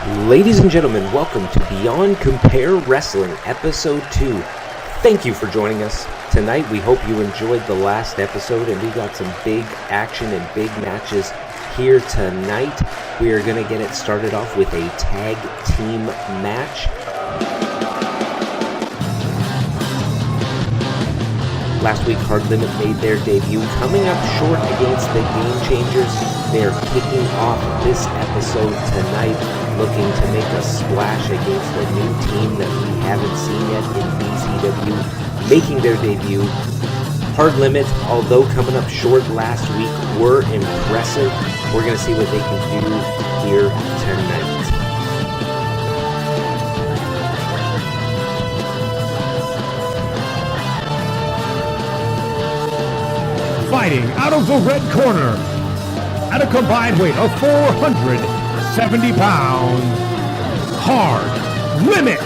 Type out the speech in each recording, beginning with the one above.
Ladies and gentlemen, welcome to Beyond Compare Wrestling, Episode 2. Thank you for joining us. Tonight, we hope you enjoyed the last episode, and we got some big action and big matches here tonight. We are going to get it started off with a tag team match. Last week, Hard Limit made their debut, coming up short against the Game Changers. They are kicking off this episode tonight, looking to make a splash against a new team that we haven't seen yet in BCW, making their debut. Hard Limit, although coming up short last week, were impressive. We're going to see what they can do here tonight. Fighting out of the red corner, at a combined weight of 470 pounds, Hard Limit.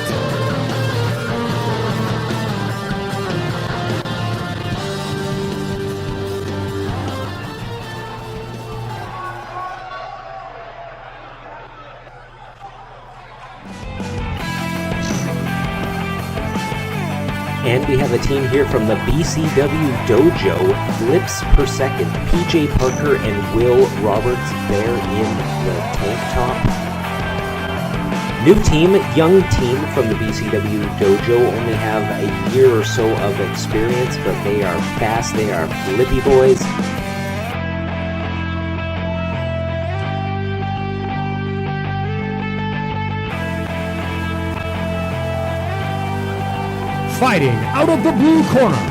And we have a team here from the BCW Dojo, Flips Per Second, PJ Parker and Will Roberts there in the tank top. New team, young team from the BCW Dojo, only have a year or so of experience, but they are fast, they are flippy boys. Fighting out of the blue corner,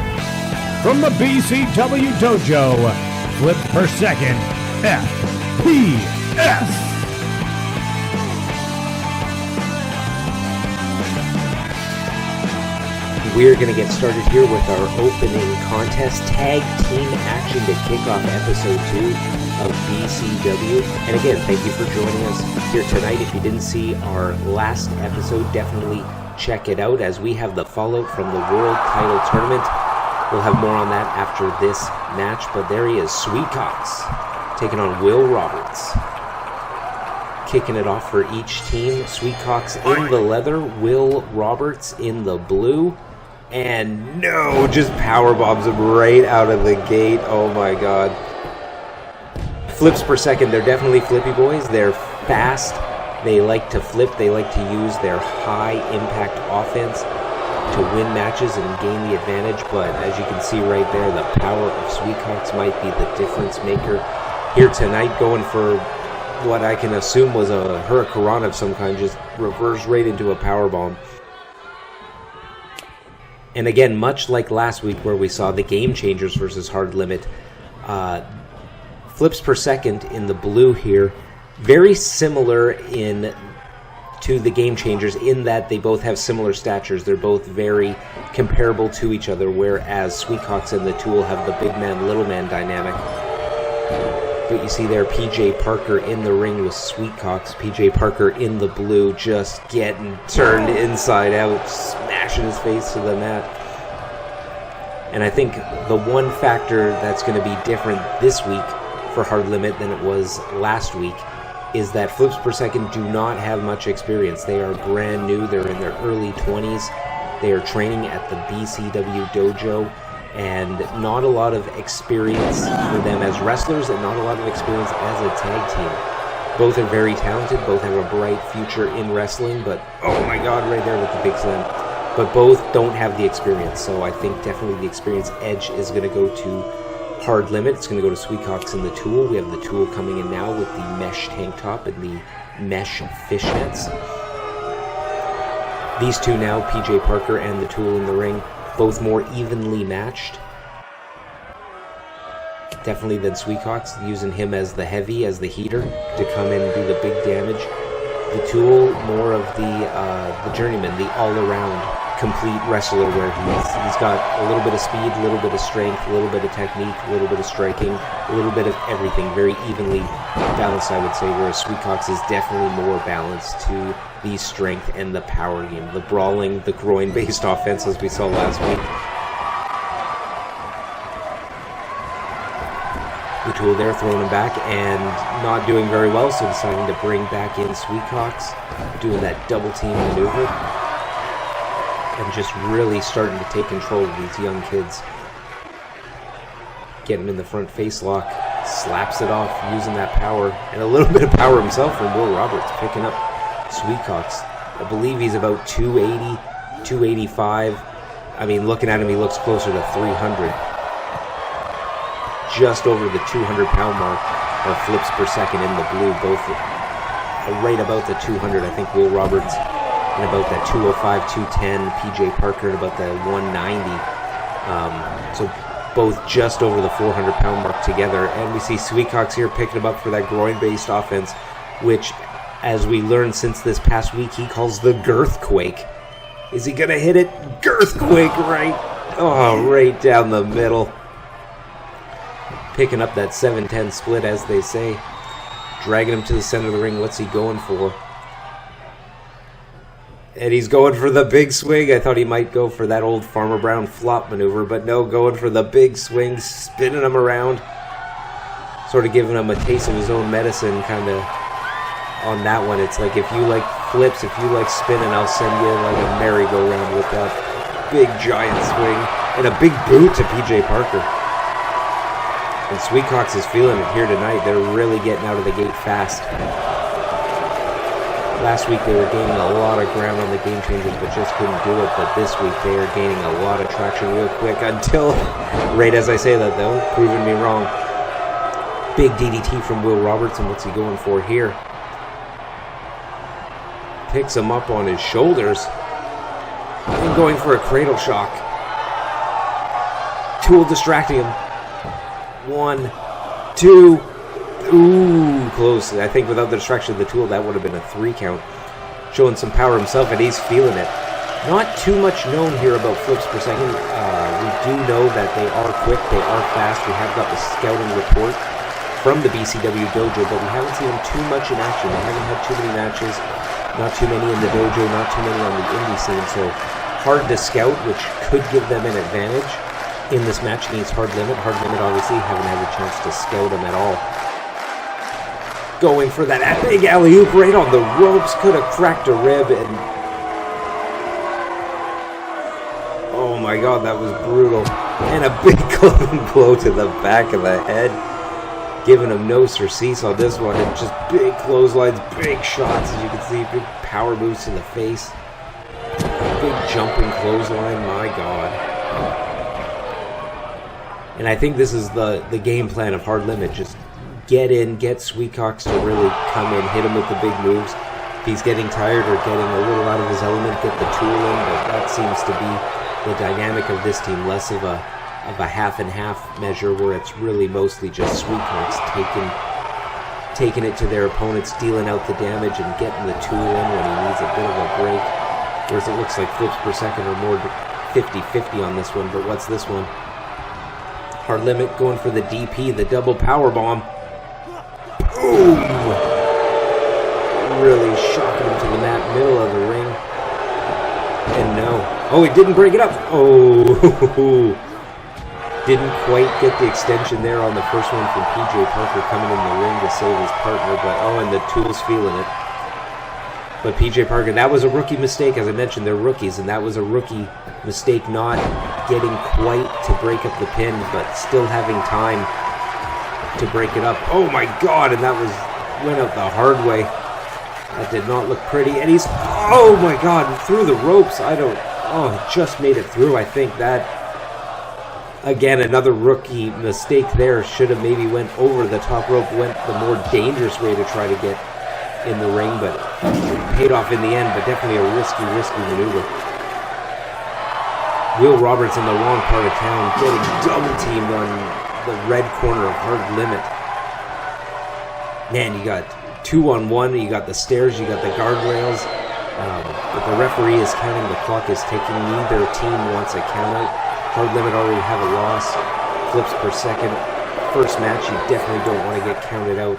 from the BCW Dojo, Flip Per Second, FPS. We're going to get started here with our opening contest, tag team action to kick off episode 2 of BCW. And again, thank you for joining us here tonight. If you didn't see our last episode, definitely check it out, as we have the fallout from the World Title Tournament. We'll have more on that after this match, but there he is, Sweetcox, taking on Will Roberts. Kicking it off for each team, Sweetcox in the leather, Will Roberts in the blue, and no, just power bombs him right out of the gate. Oh my god. Flips Per Second, they're definitely flippy boys, they're fast. They like to flip, they like to use their high impact offense to win matches and gain the advantage, but as you can see right there, the power of Sweetcox might be the difference maker here tonight, going for what I can assume was a hurricanrana of some kind, just reversed right into a powerbomb. And again, much like last week where we saw the Game Changers versus Hard Limit, Flips Per Second in the blue here, very similar to the Game Changers in that they both have similar statures. They're both very comparable to each other, whereas Sweetcox and the Tool have the big man, little man dynamic. But you see there, PJ Parker in the ring with Sweetcox. PJ Parker in the blue, just getting turned inside out, smashing his face to the mat. And I think the one factor that's going to be different this week for Hard Limit than it was last week is that Flips Per Second do not have much experience. They are brand new. They're in their early 20s. They are training at the BCW Dojo, and not a lot of experience for them as wrestlers and not a lot of experience as a tag team. Both are very talented. Both have a bright future in wrestling, but oh my god, right there with the big slam. But both don't have the experience, so I think definitely the experience edge is going to go to Hard Limit. It's going to go to Sweetcox and the Tool. We have the Tool coming in now with the mesh tank top and the mesh fishnets. These two now, PJ Parker and the Tool in the ring, both more evenly matched. Definitely than Sweetcox, using him as the heavy, as the heater, to come in and do the big damage. The Tool, more of the journeyman, the all-around complete wrestler, where he's got a little bit of speed, a little bit of strength, a little bit of technique, a little bit of striking, a little bit of everything, very evenly balanced, I would say, whereas Sweetcox is definitely more balanced to the strength and the power game, the brawling, the groin-based offense as we saw last week. The Tool there throwing him back and not doing very well, so deciding to bring back in Sweetcox, doing that double team maneuver. And just really starting to take control of these young kids. Getting him in the front face lock, slaps it off, using that power, and a little bit of power himself from Will Roberts, picking up Sweetcox. I believe he's about 280, 285. I mean, looking at him, he looks closer to 300. Just over the 200-pound mark of flips per second in the blue, both right about the 200. I think Will Roberts in about that 205, 210, PJ Parker in about the 190. So both just over the 400-pound mark together. And we see Sweetcox here picking him up for that groin-based offense, which, as we learned since this past week, he calls the Girthquake. Is he going to hit it? Girthquake right down the middle. Picking up that 7-10 split, as they say. Dragging him to the center of the ring. What's he going for? And he's going for the big swing. I thought he might go for that old Farmer Brown flop maneuver, but no, going for the big swing, spinning him around. Sort of giving him a taste of his own medicine, kind of, on that one. It's like, if you like flips, if you like spinning, I'll send you like a merry-go-round with that big giant swing. And a big boot to PJ Parker. And Sweetcox is feeling it here tonight. They're really getting out of the gate fast. Last week they were gaining a lot of ground on the game changers, but just couldn't do it. But this week they are gaining a lot of traction real quick until, right as I say that though, proving me wrong. Big DDT from Will Robertson. What's he going for here? Picks him up on his shoulders. And going for a cradle shock. Tool distracting him. 1, 2. Ooh, close. I think without the distraction of the Tool, that would have been a 3 count. Showing some power himself, and he's feeling it. Not too much known here about flips per second. We do know that they are quick, they are fast. We have got the scouting report from the BCW dojo, but we haven't seen them too much in action. They haven't had too many matches, not too many in the dojo, not too many on the indie scene, so hard to scout, which could give them an advantage in this match against Hard Limit. Hard Limit, obviously, haven't had a chance to scout them at all. Going for that big alley-oop right on the ropes. Could have cracked a rib, and oh my god, that was brutal. And a big clubbing blow to the back of the head. Giving him no surcease on this one. And just big clotheslines, big shots, as you can see. Big power moves to the face. Big jumping clothesline, my god. And I think this is the game plan of Hard Limit. Just get in, get Sweetcox to really come in, hit him with the big moves. If he's getting tired or getting a little out of his element, get the Tool in, but that seems to be the dynamic of this team, less of a half and half measure where it's really mostly just Sweetcox taking it to their opponents, dealing out the damage and getting the Tool in when he needs a bit of a break. Whereas it looks like flips per second or more 50-50 on this one, but what's this one? Hard Limit going for the DP, the double power bomb. Boom! Really shocking him to the mat, middle of the ring. And no. Oh, he didn't break it up. Oh! Didn't quite get the extension there on the first one from PJ Parker coming in the ring to save his partner, but and the Tool's feeling it. But PJ Parker, that was a rookie mistake. As I mentioned, they're rookies, and that was a rookie mistake, not getting quite to break up the pin, but still having time to break it up. Oh my god, and that went out the hard way. That did not look pretty, and he's, oh my god, through the ropes. Just made it through. I think that, again, another rookie mistake there. Should have maybe went over the top rope, went the more dangerous way to try to get in the ring, but paid off in the end, but definitely a risky maneuver. Will Roberts in the wrong part of town, getting double teamed on the red corner of Hard Limit. Man, you got 2-on-1, you got the stairs, you got the guardrails, but the referee is counting, the clock is ticking, neither team wants a count out. Hard Limit already have a loss, flips per second. First match, you definitely don't want to get counted out.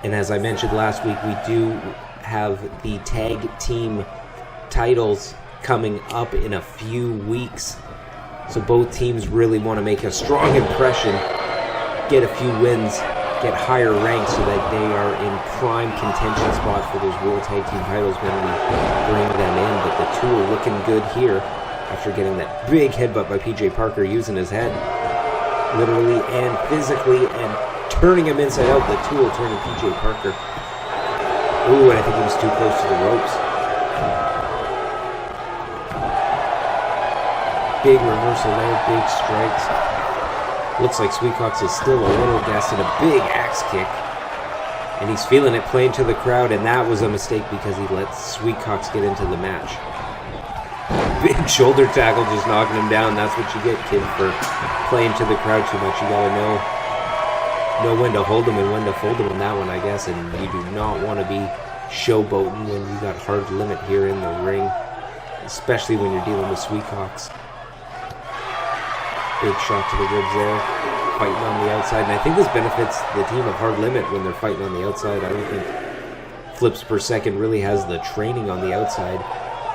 And as I mentioned last week, we do have the tag team titles coming up in a few weeks. So both teams really want to make a strong impression, get a few wins, get higher ranks so that they are in prime contention spot for those World Tag Team titles when we bring them in. But the Tool looking good here after getting that big headbutt by PJ Parker, using his head literally and physically and turning him inside out. The Tool turning PJ Parker. Ooh, and I think he was too close to the ropes. Big reversal there, big strikes. Looks like Sweetcox is still a little gassed, and a big axe kick. And he's feeling it, playing to the crowd, and that was a mistake because he let Sweetcox get into the match. Big shoulder tackle, just knocking him down. That's what you get, kid, for playing to the crowd too much. You gotta know when to hold him and when to fold him on that one, I guess. And you do not want to be showboating when you got hard limit here in the ring, especially when you're dealing with Sweetcox. Big shot to the ribs there, fighting on the outside. And I think this benefits the team of Hard Limit when they're fighting on the outside. I don't think Flips Per Second really has the training on the outside.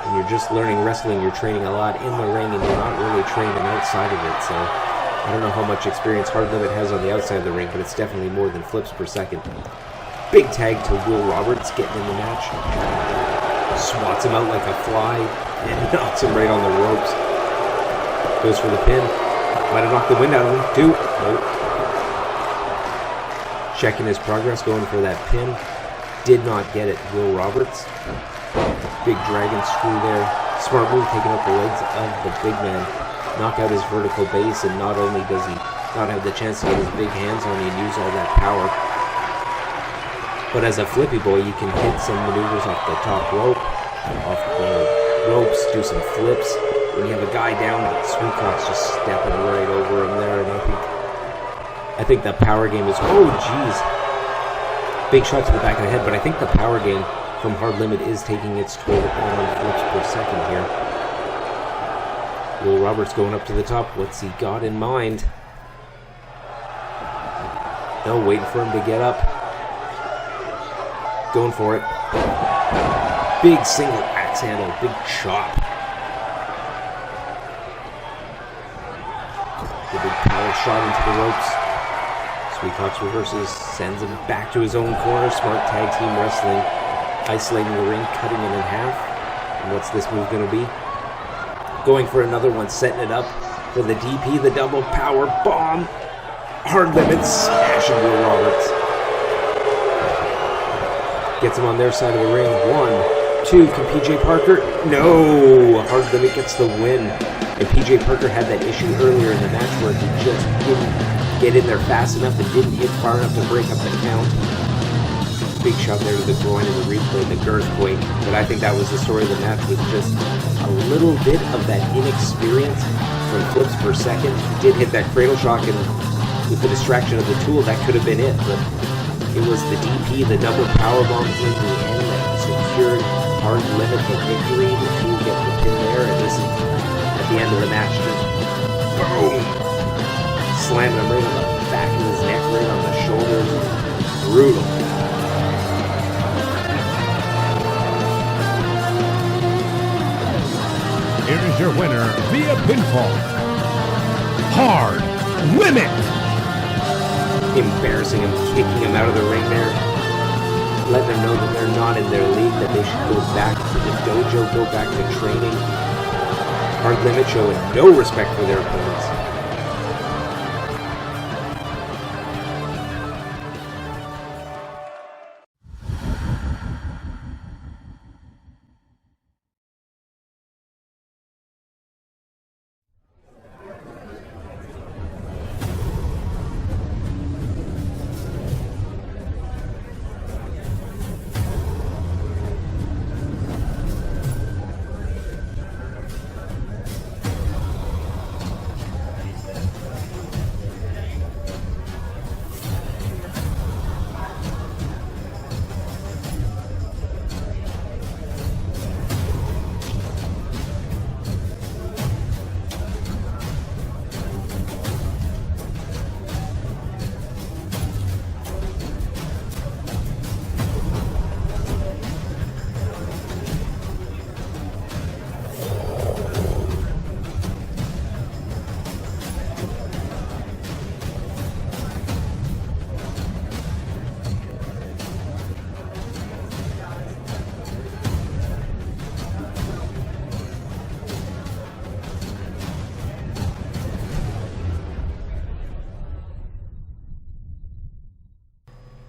When you're just learning wrestling, you're training a lot in the ring and you're not really training outside of it. So I don't know how much experience Hard Limit has on the outside of the ring, but it's definitely more than Flips Per Second. Big tag to Will Roberts getting in the match. Swats him out like a fly and knocks him right on the ropes. Goes for the pin. Might have knocked the wind out of him, too. Nope. Checking his progress, going for that pin. Did not get it, Will Roberts. Big dragon screw there. Smart move, taking out the legs of the big man. Knock out his vertical base, and not only does he not have the chance to get his big hands on you and use all that power, but as a flippy boy, you can hit some maneuvers off the top rope, off the ropes, do some flips. When you have a guy down, but Sweetcox just stepping right over him there, and I think the power game is, oh jeez, big shot to the back of the head, but I think the power game from Hard Limit is taking its toll on Flips Per Second here. Will Roberts going up to the top. What's he got in mind? No, waiting for him to get up. Going for it. Big single axe handle, big chop. The big power shot into the ropes. Sweetcox reverses, sends him back to his own corner. Smart tag team wrestling. Isolating the ring, cutting it in half. And what's this move going to be? Going for another one, setting it up for the DP, the double power bomb. Hard Limit smashing Will Roberts. Gets him on their side of the ring. 1, 2, can PJ Parker? No! Hard Limit gets the win. And PJ Parker had that issue earlier in the match where he just didn't get in there fast enough and didn't hit far enough to break up the count. Big shot there to the groin in the replay, the girth quake. But I think that was the story of the match, with just a little bit of that inexperience from Flips Per Second. He did hit that cradle shock, and with the distraction of the Tool, that could have been it. But it was the DP, the double powerbomb in the end that secured Hard Limit for victory. The Tool get the pin there, and this is at the end of the match, just boom! Slamming him right on the back of his neck, right on the shoulders. Brutal. Here is your winner via pinfall, Hard Limit. Embarrassing him, kicking him out of the ring there. Letting them know that they're not in their league, that they should go back to the dojo, go back to training. Hard Limit showing no respect for their opponents.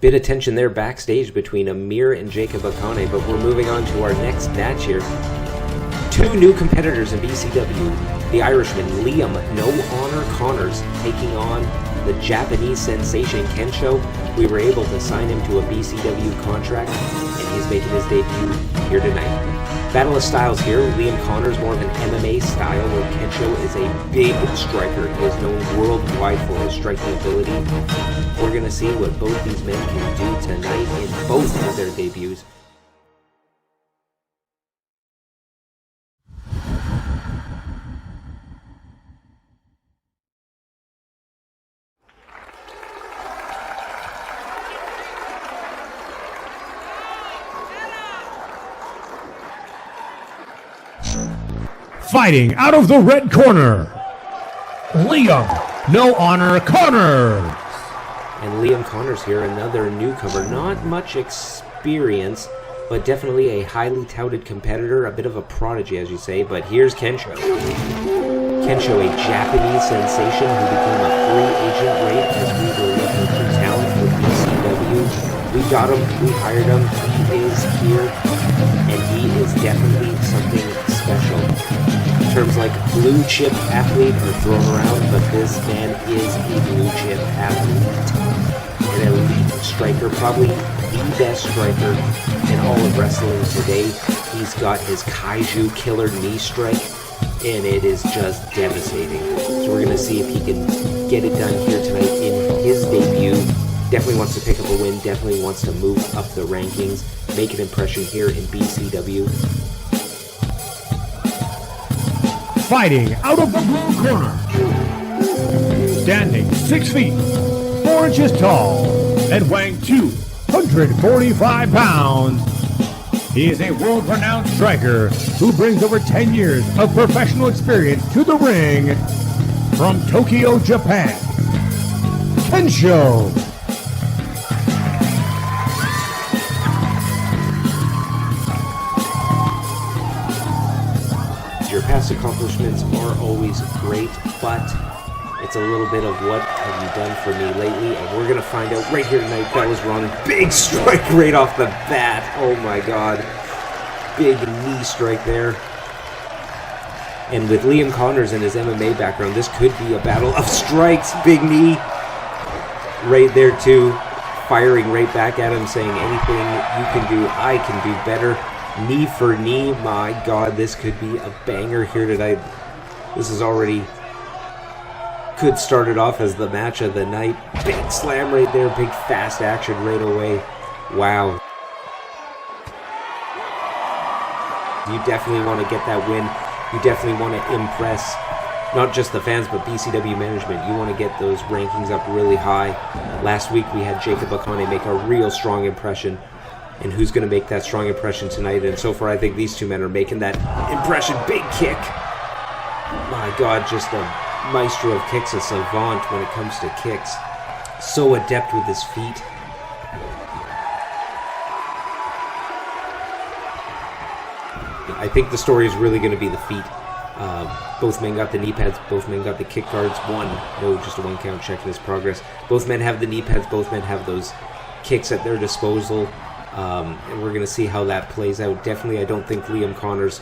Bit of tension there backstage between Amir and Jacob Akane, but we're moving on to our next match here. Two new competitors in BCW. The Irishman Liam No Honor Connors taking on the Japanese sensation Kensho. We were able to sign him to a BCW contract, and he's making his debut here tonight. Battle of styles here. Liam Connors more of an MMA style, where Kensho is a big striker. He is known worldwide for his striking ability. We're going to see what both these men can do tonight in both of their debuts. Fighting out of the red corner, Liam No Honor Connors. And Liam Connors here, another newcomer. Not much experience, but definitely a highly touted competitor. A bit of a prodigy, as you say. But here's Kensho. Kensho, a Japanese sensation who became a free agent right as we were looking for talent for BCW. We got him, we hired him, he is here, and he is definitely something special. Terms like blue chip athlete are thrown around, but this man is a blue chip athlete. An elite striker, probably the best striker in all of wrestling today. He's got his Kaiju killer knee strike, and it is just devastating. So we're going to see if he can get it done here tonight in his debut. Definitely wants to pick up a win, definitely wants to move up the rankings, make an impression here in BCW. Fighting out of the blue corner, standing 6 feet, 4 inches tall, and weighing 245 pounds. He is a world-renowned striker who brings over 10 years of professional experience to the ring from Tokyo, Japan. Kensho. Your past accomplishments are always great, but it's a little bit of what have you done for me lately, and we're going to find out right here tonight. That was wrong. Big strike right off the bat. Oh my god. Big knee strike there. And with Liam Connors and his MMA background, this could be a battle of strikes. Big knee right there too. Firing right back at him, saying anything you can do, I can do better. Knee for knee, my god, this could be a banger here tonight. This is already could start it off as the match of the night. Big slam right there, big fast action right away. Wow. You definitely want to get that win. You definitely want to impress not just the fans, but BCW management. You want to get those rankings up really high. Last week we had Jacob Akane make a real strong impression. And who's going to make that strong impression tonight? And so far, I think these two men are making that impression. Big kick. My God, just a maestro of kicks, a savant when it comes to kicks. So adept with his feet. I think the story is really going to be the feet. Both men got the knee pads. Both men got the kick guards. Just a one count, checking his progress. Both men have the knee pads. Both men have those kicks at their disposal. And we're going to see how that plays out. Definitely, I don't think Liam Connors,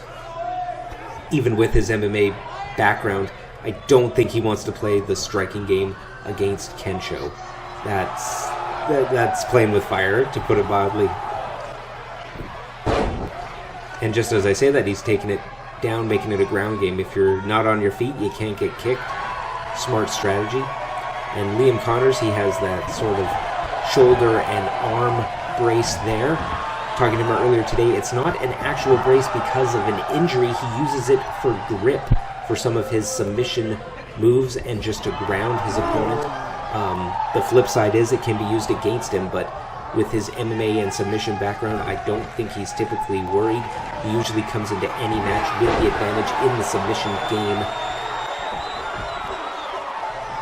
even with his MMA background, I don't think he wants to play the striking game against Kensho. That's playing with fire, to put it mildly. And just as I say that, he's taking it down, making it a ground game. If you're not on your feet, you can't get kicked. Smart strategy. And Liam Connors, he has that sort of shoulder and arm brace there. Talking to him earlier today, it's not an actual brace because of an injury. He uses it for grip for some of his submission moves and just to ground his opponent. The flip side is it can be used against him, but with his MMA and submission background, I don't think he's typically worried. He usually comes into any match with the advantage in the submission game.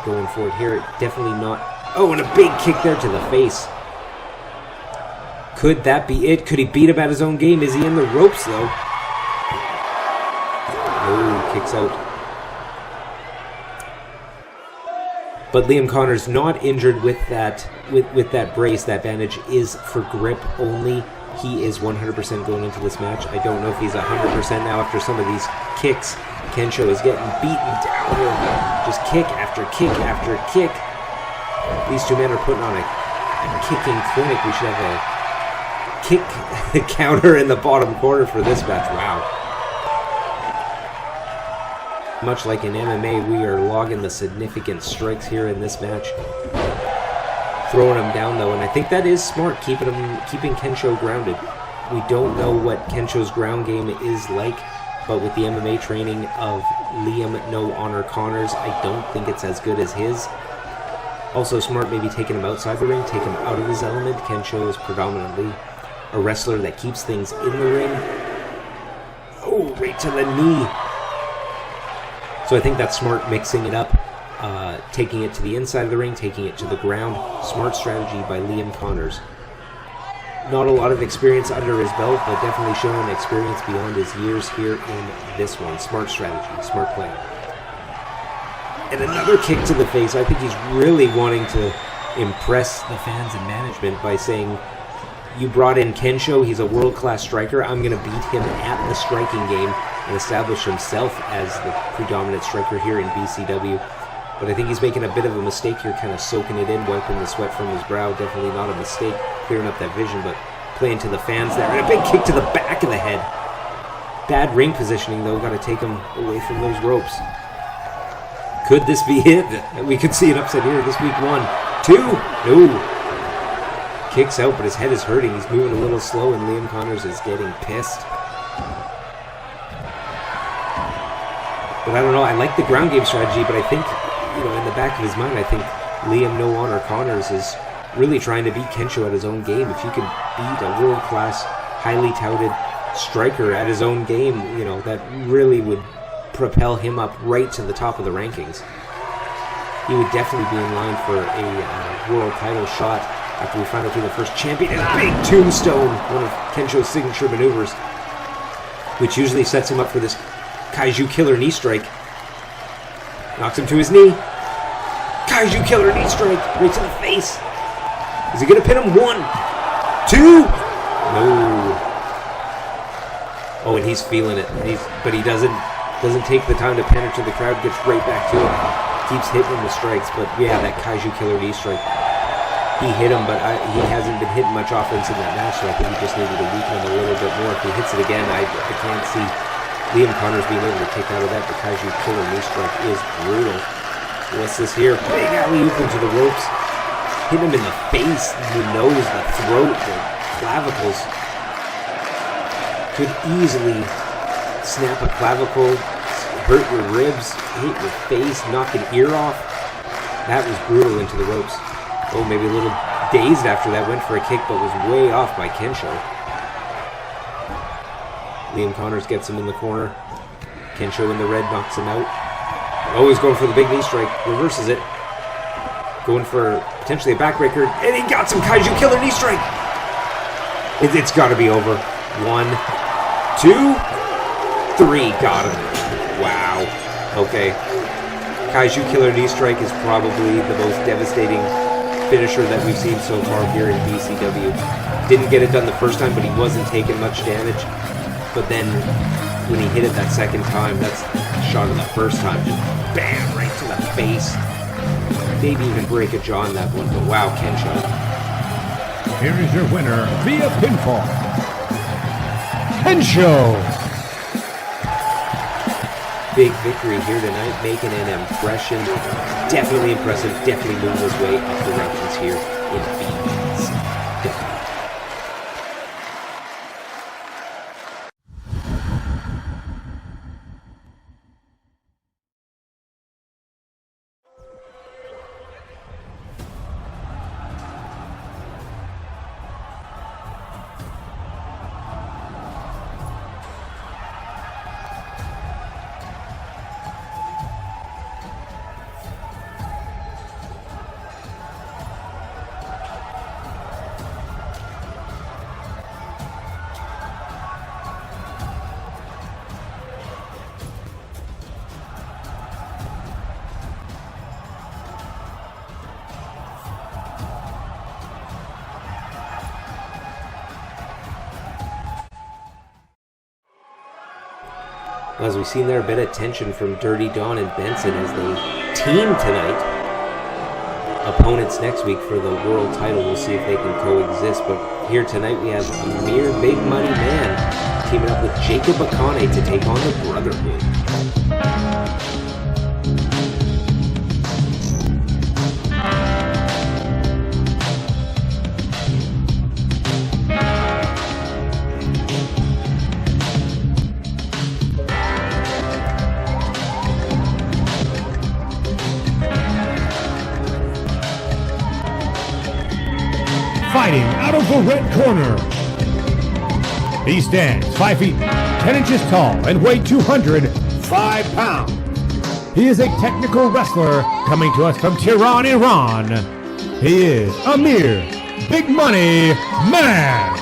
Going forward here, definitely not. Oh, and a big kick there to the face. Could that be it? Could he beat him at his own game? Is he in the ropes, though? Oh, kicks out. But Liam Connors not injured with that brace. That bandage is for grip only. He is 100% going into this match. I don't know if he's 100% now after some of these kicks. Kensho is getting beaten down here. Just kick after kick after kick. These two men are putting on a kicking clinic. We should have a kick counter in the bottom corner for this match. Wow. Much like in MMA, we are logging the significant strikes here in this match. Throwing him down though, and I think that is smart, keeping Kensho grounded. We don't know what Kensho's ground game is like, but with the MMA training of Liam No Honor Connors, I don't think it's as good as his. Also smart maybe taking him outside the ring, take him out of his element. Kensho is predominantly a wrestler that keeps things in the ring. Oh, right to the knee. So I think that's smart, mixing it up, taking it to the inside of the ring, taking it to the ground. Smart strategy by Liam Connors. Not a lot of experience under his belt, but definitely showing experience beyond his years here in this one. Smart strategy, smart play. And another kick to the face. I think he's really wanting to impress the fans and management by saying, you brought in Kensho, he's a world-class striker, I'm going to beat him at the striking game and establish himself as the predominant striker here in BCW. But I think he's making a bit of a mistake here, kind of soaking it in, wiping the sweat from his brow. Definitely not a mistake, clearing up that vision, but playing to the fans there. And a big kick to the back of the head. Bad ring positioning, though. Got to take him away from those ropes. Could this be it? We could see an upset here this week. 1, 2, no. Kicks out, but his head is hurting. He's moving a little slow, and Liam Connors is getting pissed. But I don't know. I like the ground game strategy, but I think, in the back of his mind, I think Liam No Honor Connors is really trying to beat Kensho at his own game. If you can beat a world-class, highly touted striker at his own game, that really would propel him up right to the top of the rankings. He would definitely be in line for a world title shot after we find out who the first champion is. Big tombstone, one of Kensho's signature maneuvers, which usually sets him up for this Kaiju killer knee strike. Knocks him to his knee. Kaiju killer knee strike right to the face. Is he going to pin him? 1, 2. No. Oh, and he's feeling it. But he doesn't take the time to penetrate the crowd. Gets right back to it. Keeps hitting the strikes. But yeah, that Kaiju killer knee strike. He hit him, but he hasn't been hitting much offense in that match, so I think he just needed to weaken him a little bit more. If he hits it again, I can't see Liam Connors being able to kick out of that. The Kaiju killer knee strike is brutal. What's this here? Big alley-oop into the ropes. Hit him in the face, the nose, the throat, the clavicles. Could easily snap a clavicle, hurt your ribs, hit your face, knock an ear off. That was brutal into the ropes. Oh, maybe a little dazed after that. Went for a kick, but was way off by Kensho. Liam Connors gets him in the corner. Kensho in the red knocks him out. Oh, he's going for the big knee strike. Reverses it. Going for potentially a backbreaker. And he got some Kaiju killer knee strike. It's got to be over. 1, 2, 3. Got him. Wow. Okay. Kaiju killer knee strike is probably the most devastating finisher that we've seen so far here in BCW. Didn't get it done the first time, but he wasn't taking much damage. But then when he hit it that second time, that's a shot of the first time. Just bam, right to the face. Maybe even break a jaw on that one, but wow, Kensho. Here is your winner via pinfall, Kensho. Big victory here tonight, making an impression. Definitely impressive, definitely moving his way up the rankings here in BCW. As we've seen there, a bit of tension from Dirty Don and Benson as they team tonight. Opponents next week for the world title. We'll see if they can coexist. But here tonight we have Amir Big Money Man teaming up with Jacob Akane to take on the Brotherhood. Fighting out of the red corner. He stands 5 feet 10 inches tall and weighs 205 pounds. He is a technical wrestler coming to us from Tehran, Iran. He is Amir Big Money Man.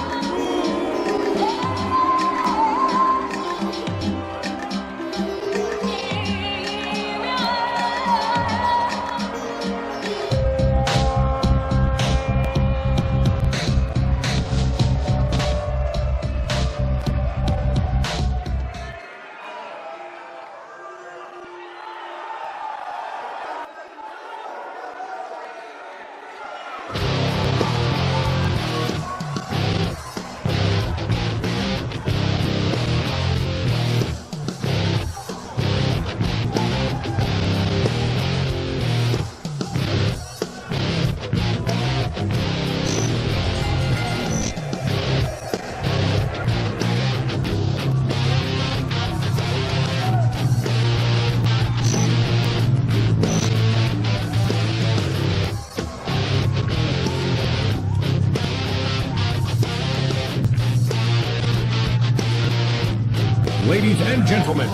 Ladies and gentlemen,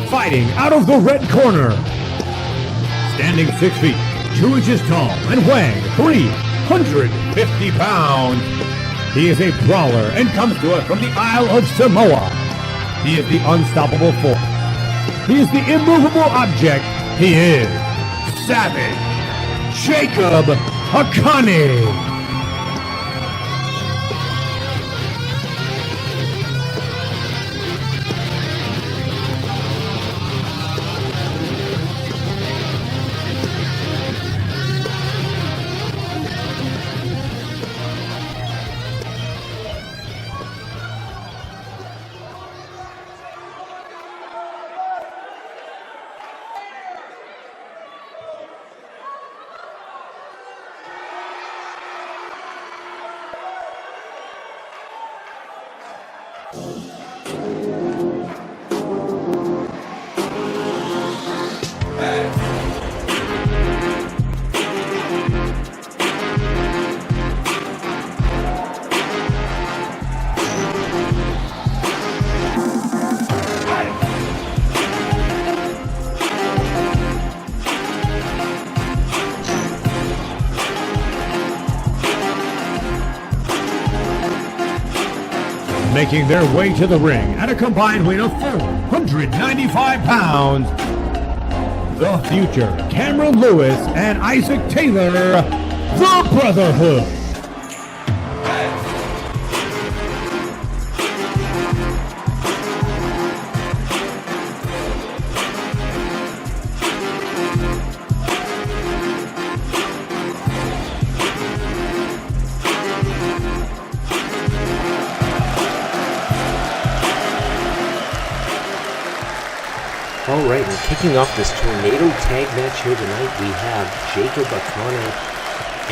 fighting out of the red corner. Standing 6 feet, 2 inches tall, and weighing 350 pounds. He is a brawler and comes to us from the Isle of Samoa. He is the unstoppable force. He is the immovable object. He is Savage Jacob Akane. Making their way to the ring at a combined weight of 495 pounds, the Future, Cameron Lewis and Isaac Taylor, the Brotherhood. Alright, and kicking off this tornado tag match here tonight, we have Jacob Akane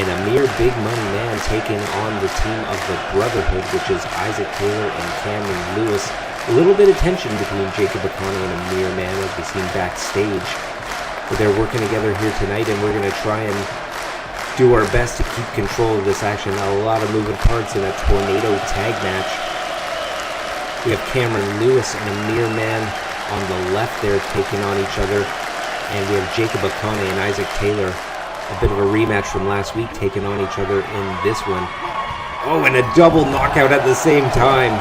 and Amir Big Money Man taking on the team of the Brotherhood, which is Isaac Taylor and Cameron Lewis. A little bit of tension between Jacob Akane and Amir Man as we've seen backstage. But they're working together here tonight, and we're going to try and do our best to keep control of this action. Now, a lot of moving parts in a tornado tag match. We have Cameron Lewis and Amir Man on the left there taking on each other, and we have Jacob Akane and Isaac Taylor, a bit of a rematch from last week, taking on each other in this one. Oh, and a double knockout at the same time.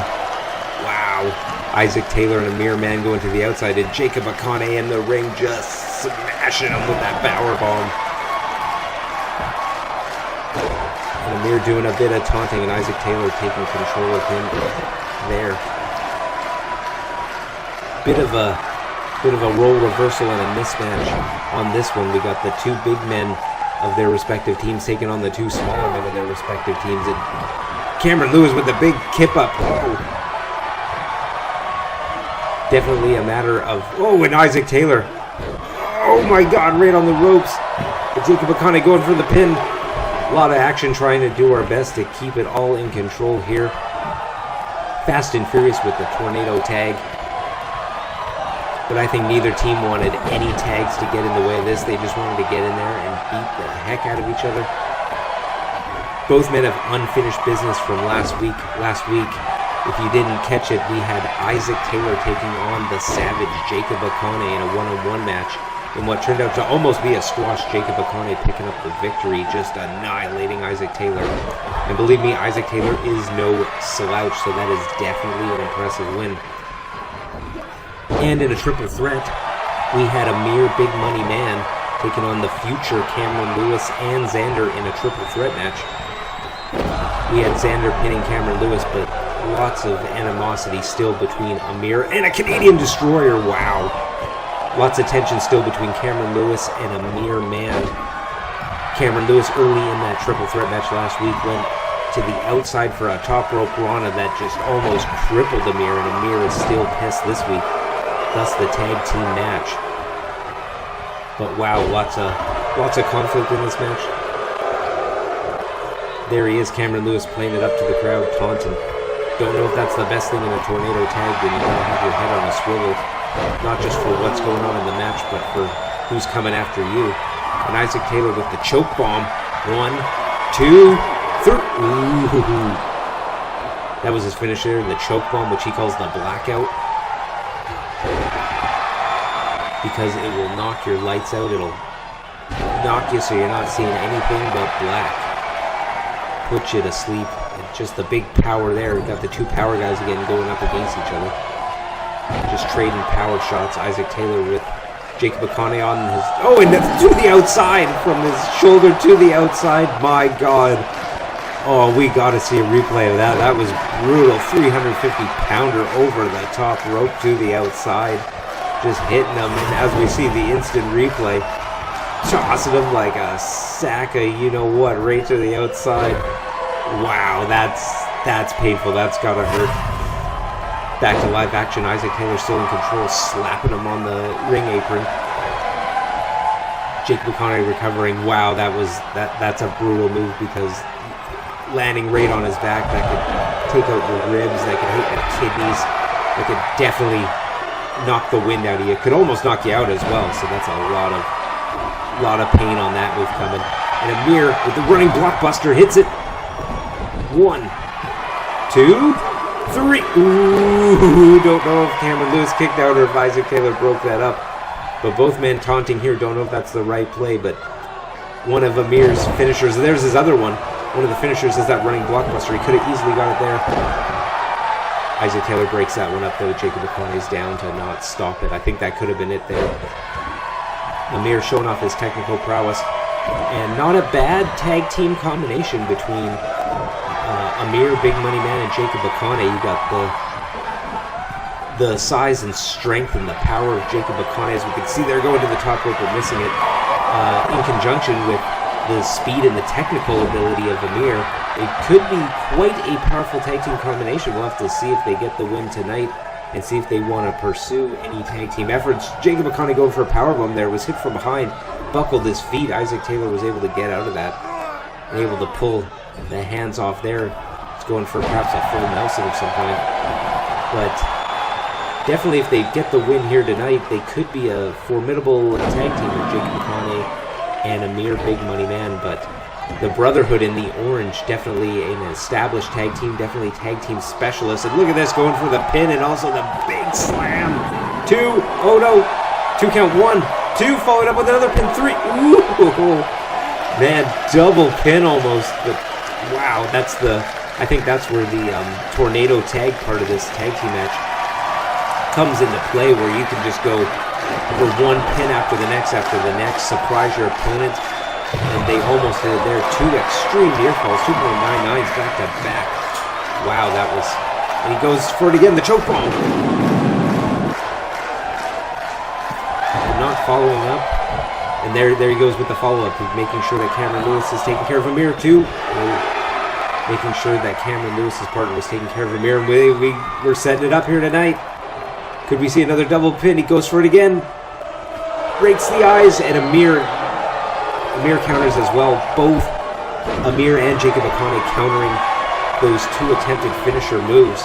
Wow. Isaac Taylor and Amir Man going to the outside, and Jacob Akane in the ring just smashing him with that power bomb. And Amir doing a bit of taunting, and Isaac Taylor taking control of him there. Bit of a Bit of a role reversal and a mismatch on this one. We got the two big men of their respective teams taking on the two smaller men of their respective teams. And Cameron Lewis with the big kip up. Oh. Definitely a matter of... Oh, and Isaac Taylor. Oh my God, right on the ropes. But Jacob Akane going for the pin. A lot of action, trying to do our best to keep it all in control here. Fast and furious with the tornado tag. But I think neither team wanted any tags to get in the way of this. They just wanted to get in there and beat the heck out of each other. Both men have unfinished business from last week. If you didn't catch it, we had Isaac Taylor taking on the Savage Jacob Akane in a one-on-one match in what turned out to almost be a squash. Jacob Akane picking up the victory, just annihilating Isaac Taylor. And believe me, Isaac Taylor is no slouch, so that is definitely an impressive win. And in a triple threat, we had a mere big money man taking on the future Cameron Lewis and Xander in a triple threat match. We had Xander pinning Cameron Lewis, but lots of animosity still between Amir and a Canadian Destroyer. Wow. Lots of tension still between Cameron Lewis and Amir Man. Cameron Lewis early in that triple threat match last week went to the outside for a top rope Rana that just almost crippled Amir, and Amir is still pissed this week. Thus the tag team match. But wow, lots of conflict in this match. There he is, Cameron Lewis playing it up to the crowd, taunting. Don't know if that's the best thing in a tornado tag, when you gotta have your head on a swivel, not just for what's going on in the match, but for who's coming after you. And Isaac Taylor with the choke bomb. 1, 2, 3. Ooh. That was his finisher, the choke bomb, which he calls the blackout. Because it will knock your lights out. It'll knock you so you're not seeing anything but black. Put you to sleep. And just the big power there. We got the two power guys again going up against each other. Just trading power shots. Isaac Taylor with Jacob Akane on his... Oh, and to the outside. From his shoulder to the outside. My God. Oh, we got to see a replay of that. That was brutal. 350-pounder over the top rope to the outside. Just hitting them, and as we see the instant replay, tossing them like a sack of you-know-what right to the outside. Wow, that's painful. That's gotta hurt. Back to live action. Isaac Taylor still in control, slapping him on the ring apron. Jacob Akane recovering. Wow, that's a brutal move, because landing right on his back, that could take out your ribs, that could hit your kidneys, that could definitely knock the wind out of you. Could almost knock you out as well, so that's a lot of pain on that move coming. And Amir with the running blockbuster hits it. 1, 2, 3. Ooh, don't know if Cameron Lewis kicked out or if Isaac Taylor broke that up. But both men taunting here. Don't know if that's the right play, but one of Amir's finishers, there's his other one. One of the finishers is that running blockbuster. He could have easily got it there. Isaac Taylor breaks that one up, though. Jacob Akane's down to not stop it. I think that could have been it there. Amir showing off his technical prowess. And not a bad tag team combination between Amir, Big Money Man, and Jacob Akane. You got the size and strength and the power of Jacob Akane. As we can see, they're going to the top rope and missing it. In conjunction with the speed and the technical ability of Amir, it could be quite a powerful tag team combination. We'll have to see if they get the win tonight and see if they want to pursue any tag team efforts. Jacob Akane going for a powerbomb there, was hit from behind, buckled his feet. Isaac Taylor was able to get out of that, and able to pull the hands off there. It's going for perhaps a full Nelson of some kind. But definitely if they get the win here tonight, they could be a formidable tag team with Jacob Akane and Amir, Big Money Man. But the Brotherhood in the orange, definitely an established tag team, definitely tag team specialists. And look at this, going for the pin and also the big slam. 2, oh no, 2 count, 1, 2, followed up with another pin, 3. Ooh, man, double pin almost. But wow, I think that's where the tornado tag part of this tag team match comes into play, where you can just go for one pin after the next, surprise your opponent. And they almost did it there. 2 extreme near falls, 2.99s back to back. Wow, that was... And he goes for it again, the choke bomb. not following up. And there he goes with the follow-up. He's making sure that Cameron Lewis is taking care of Amir too. Making sure that Cameron Lewis's partner was taking care of Amir. We're setting it up here tonight. Could we see another double pin? He goes for it again. Breaks the eyes, and Amir counters as well. Both Amir and Jacob Akane countering those two attempted finisher moves.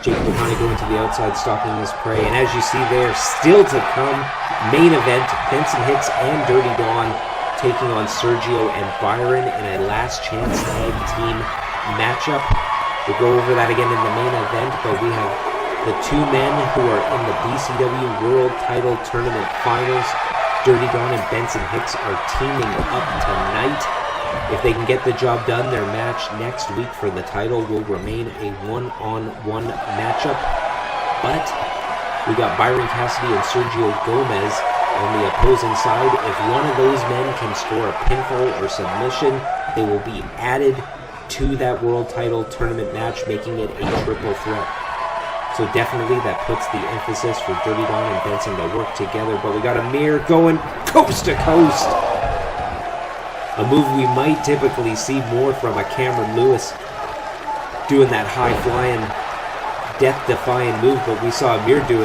Jacob Akane going to the outside, stalking his prey. And as you see there, still to come, main event, Benson Hicks and Dirty Dawn taking on Sergio and Byron in a last chance tag team matchup. We'll go over that again in the main event, but we have the two men who are in the BCW World Title Tournament Finals. Dirty Dawn and Benson Hicks are teaming up tonight. If they can get the job done, their match next week for the title will remain a one-on-one matchup. But we got Byron Cassidy and Sergio Gomez on the opposing side. If one of those men can score a pinfall or submission, they will be added to that World Title Tournament match, making it a triple threat. So definitely that puts the emphasis for Dirty Dawn and Benson to work together. But we got Amir going coast to coast. A move we might typically see more from a Cameron Lewis, doing that high-flying, death-defying move. But we saw Amir do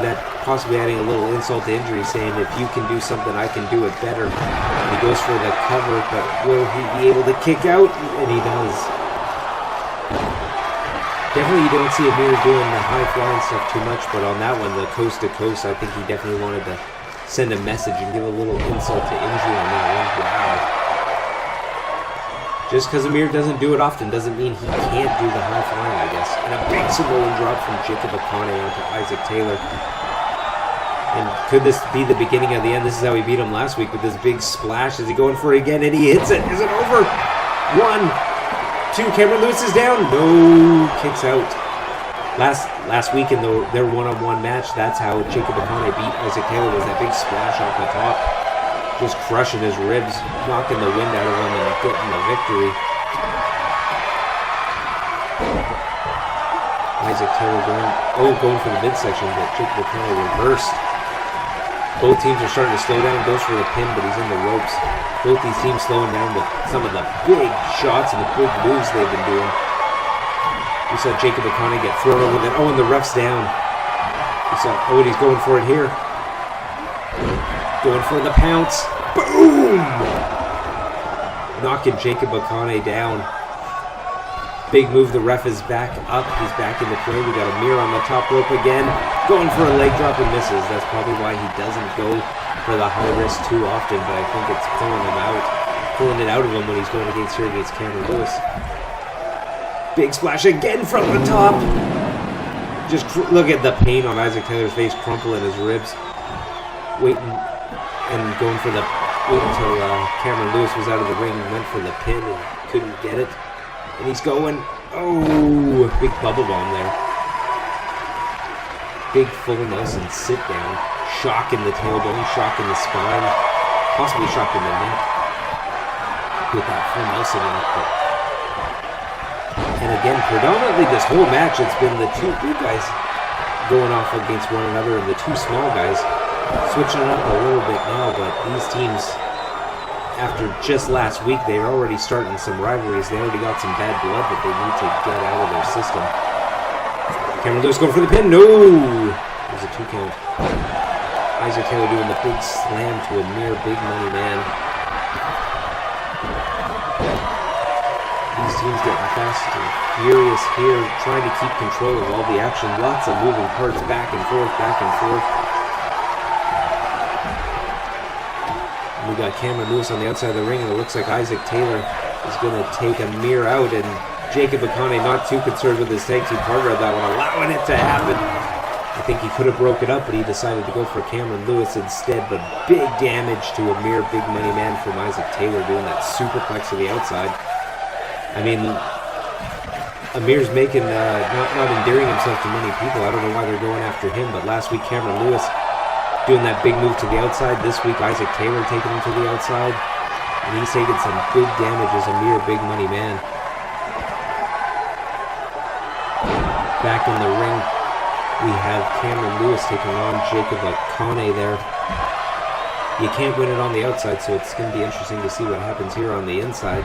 that, possibly adding a little insult to injury, saying, if you can do something, I can do it better. And he goes for the cover, but will he be able to kick out? And he does. Definitely you don't see Amir doing the high-flying stuff too much, but on that one, the coast-to-coast, I think he definitely wanted to send a message and give a little insult to injury on that one. Wow. Just because Amir doesn't do it often doesn't mean he can't do the high-flying, I guess. And a big Samoan drop from Jacob Akane onto Isaac Taylor. And could this be the beginning of the end? This is how he beat him last week with this big splash. Is he going for it again? And he hits it. Is it over? 1, 2. Cameron Lewis is down. No. Kicks out. Last week in their one-on-one match, that's how Jacob Akane beat Isaac Taylor, was that big splash off the top. Just crushing his ribs, knocking the wind out of him and getting the victory. Isaac Taylor going for the midsection, but Jacob Akane reversed. Both teams are starting to slow down. Goes for the pin, but he's in the ropes. Both these teams slowing down with some of the big shots and the big moves they've been doing. We saw Jacob Akane get thrown over there. Oh, and the ref's down. We saw, and he's going for it here. Going for the pounce. Boom! Knocking Jacob Akane down. Big move. The ref is back up. He's back in the play. We got Amir on the top rope again. Going for a leg drop and misses. That's probably why he doesn't go for the high risk too often, but I think it's pulling it out of him when he's going against Cameron Lewis. Big splash again from the top. Just look at the pain on Isaac Taylor's face, crumpling his ribs. Waiting until Cameron Lewis was out of the ring and went for the pin and couldn't get it. And he's going, oh, big bubble bomb there. Big full Nelson sit down. Shock in the tailbone, shock in the spine, possibly shock in the neck. With that full Nelson lock. And again, predominantly this whole match, it's been the two big guys going off against one another and the two small guys. Switching it up a little bit now, but these teams, after just last week, they're already starting some rivalries. They already got some bad blood that they need to get out of their system. Cameron Lewis going for the pin. No! There's a 2 count. Isaac Taylor doing the big slam to a mere big money man. These teams getting fast and furious here, trying to keep control of all the action. Lots of moving parts back and forth, back and forth. We got Cameron Lewis on the outside of the ring, and it looks like Isaac Taylor is going to take Amir out, and Jacob Akane not too concerned with his tag team partner of that one, allowing it to happen. I think he could have broke it up, but he decided to go for Cameron Lewis instead, but big damage to Amir, big money man from Isaac Taylor doing that superplex to the outside. I mean, Amir's making, not endearing himself to many people. I don't know why they're going after him, but last week Cameron Lewis doing that big move to the outside. This week, Isaac Taylor taking him to the outside. And he's taking some big damage as Amir, big money man. Back in the ring. We have Cameron Lewis taking on Jacob Akane there. You can't win it on the outside, so it's going to be interesting to see what happens here on the inside.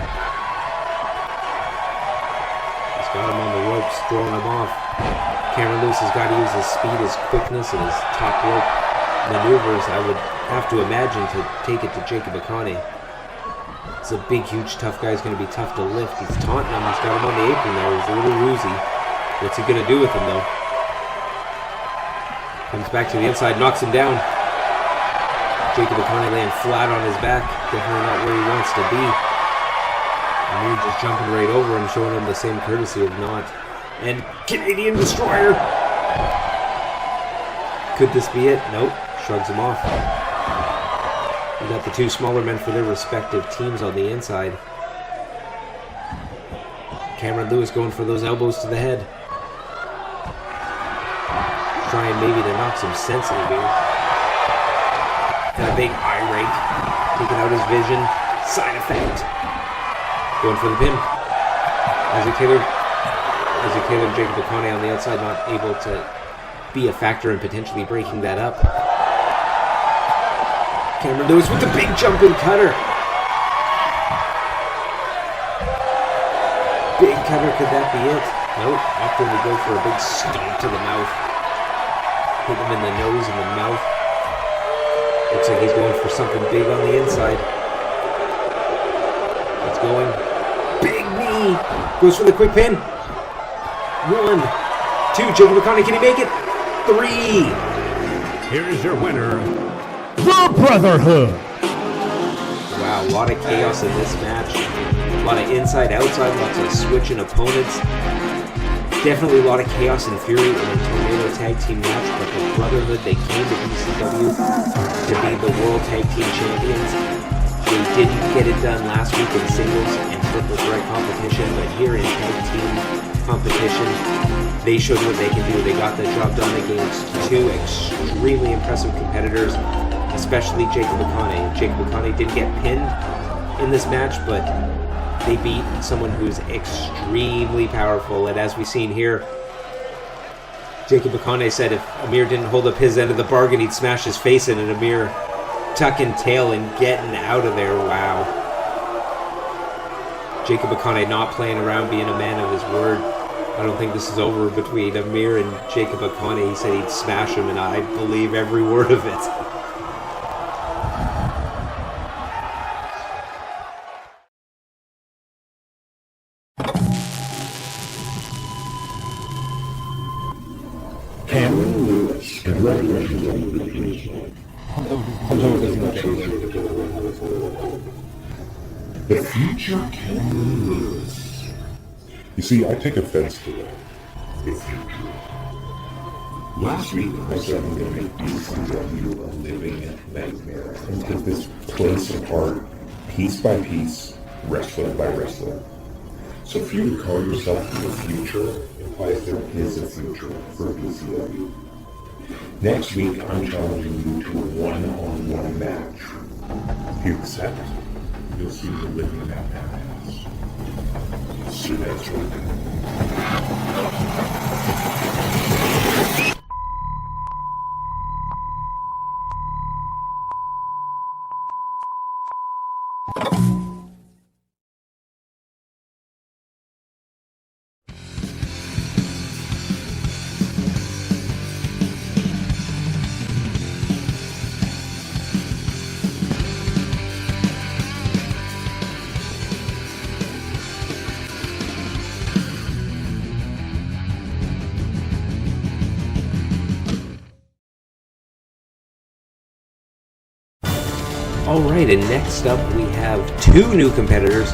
He's got him on the ropes, throwing him off. Cameron Lewis has got to use his speed, his quickness, and his top rope maneuvers, I would have to imagine, to take it to Jacob Akane. It's a big, huge, tough guy. He's going to be tough to lift. He's taunting him. He's got him on the apron there. He's a little woozy. What's he going to do with him, though? Comes back to the inside, knocks him down. Jacob Akane laying flat on his back. Definitely not where he wants to be. And we're just jumping right over him, showing him the same courtesy of not. And Canadian Destroyer! Could this be it? Nope. Shrugs him off. We got the two smaller men for their respective teams on the inside. Cameron Lewis going for those elbows to the head. Trying maybe to knock some sense into him. And a big eye rake. Taking out his vision. Side effect. Going for the pin. Isaac Taylor and Jacob Akane on the outside, not able to be a factor in potentially breaking that up. Cameron Lewis with the big jumping cutter. Big cutter, could that be it? Nope, opting to go for a big stomp to the mouth. Hit him in the nose and the mouth. Looks like he's going for something big on the inside. It's going. Big knee. Goes for the quick pin. 1, 2, Jacob Akane, can he make it? 3. Here is your winner, The Brotherhood. Wow, a lot of chaos in this match. A lot of inside, outside, lots of switching opponents. Definitely a lot of chaos and fury in the Tornado Tag Team match, but the Brotherhood, they came to BCW to be the World Tag Team Champions. They didn't get it done last week in singles and triple threat competition, but here in tag team competition, they showed what they can do. They got the job done against two extremely impressive competitors, especially Jacob Akane. Jacob Akane didn't get pinned in this match, but they beat someone who's extremely powerful. And as we've seen here, Jacob Akane said if Amir didn't hold up his end of the bargain, he'd smash his face in, and Amir tucking tail and getting out of there. Wow. Jacob Akane not playing around, being a man of his word. I don't think this is over between Amir and Jacob Akane. He said he'd smash him, and I believe every word of it. Cameron Lewis, the future Cameron Lewis. You see, I take offense to that. The future. Last week, I said I'm going to make BCW a living nightmare and take this place apart, piece by piece, wrestler by wrestler. So for you to call yourself the future implies there is a future for BCW. Next week, I'm challenging you to a one-on-one match. If you accept, you'll see the living that has. So that's right. Alright, and next up we have two new competitors.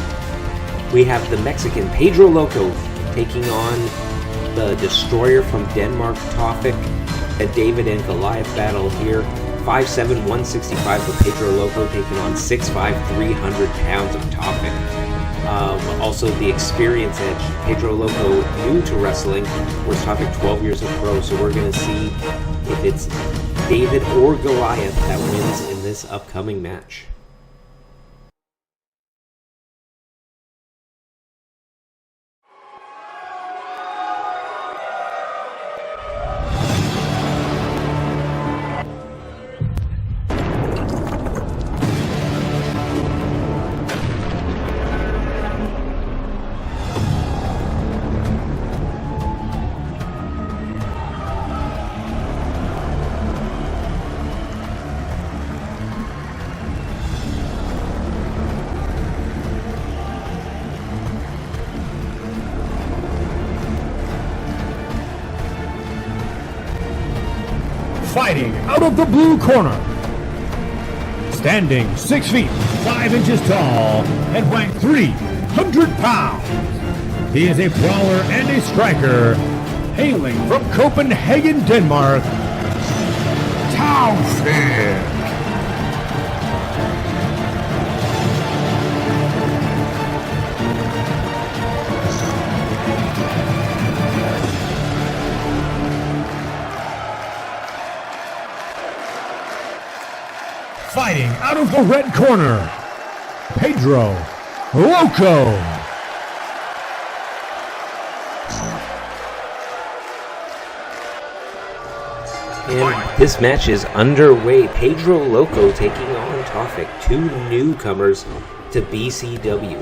We have the Mexican Pedro Loco taking on the Destroyer from Denmark, Tofik. A David and Goliath battle here. 5'7", 165 for Pedro Loco taking on 6'5", 300 pounds of Tofik. Also the experience edge. Pedro Loco new to wrestling, whereas Tofik 12 years of pro, so we're going to see if it's David or Goliath that wins in this upcoming match. Fighting out of the blue corner. Standing 6 feet, 5 inches tall, and weighing 300 pounds. He is a brawler and a striker, hailing from Copenhagen, Denmark, Taufik. Fighting out of the red corner, Pedro Loco. And this match is underway. Pedro Loco taking on Taufik, two newcomers to BCW.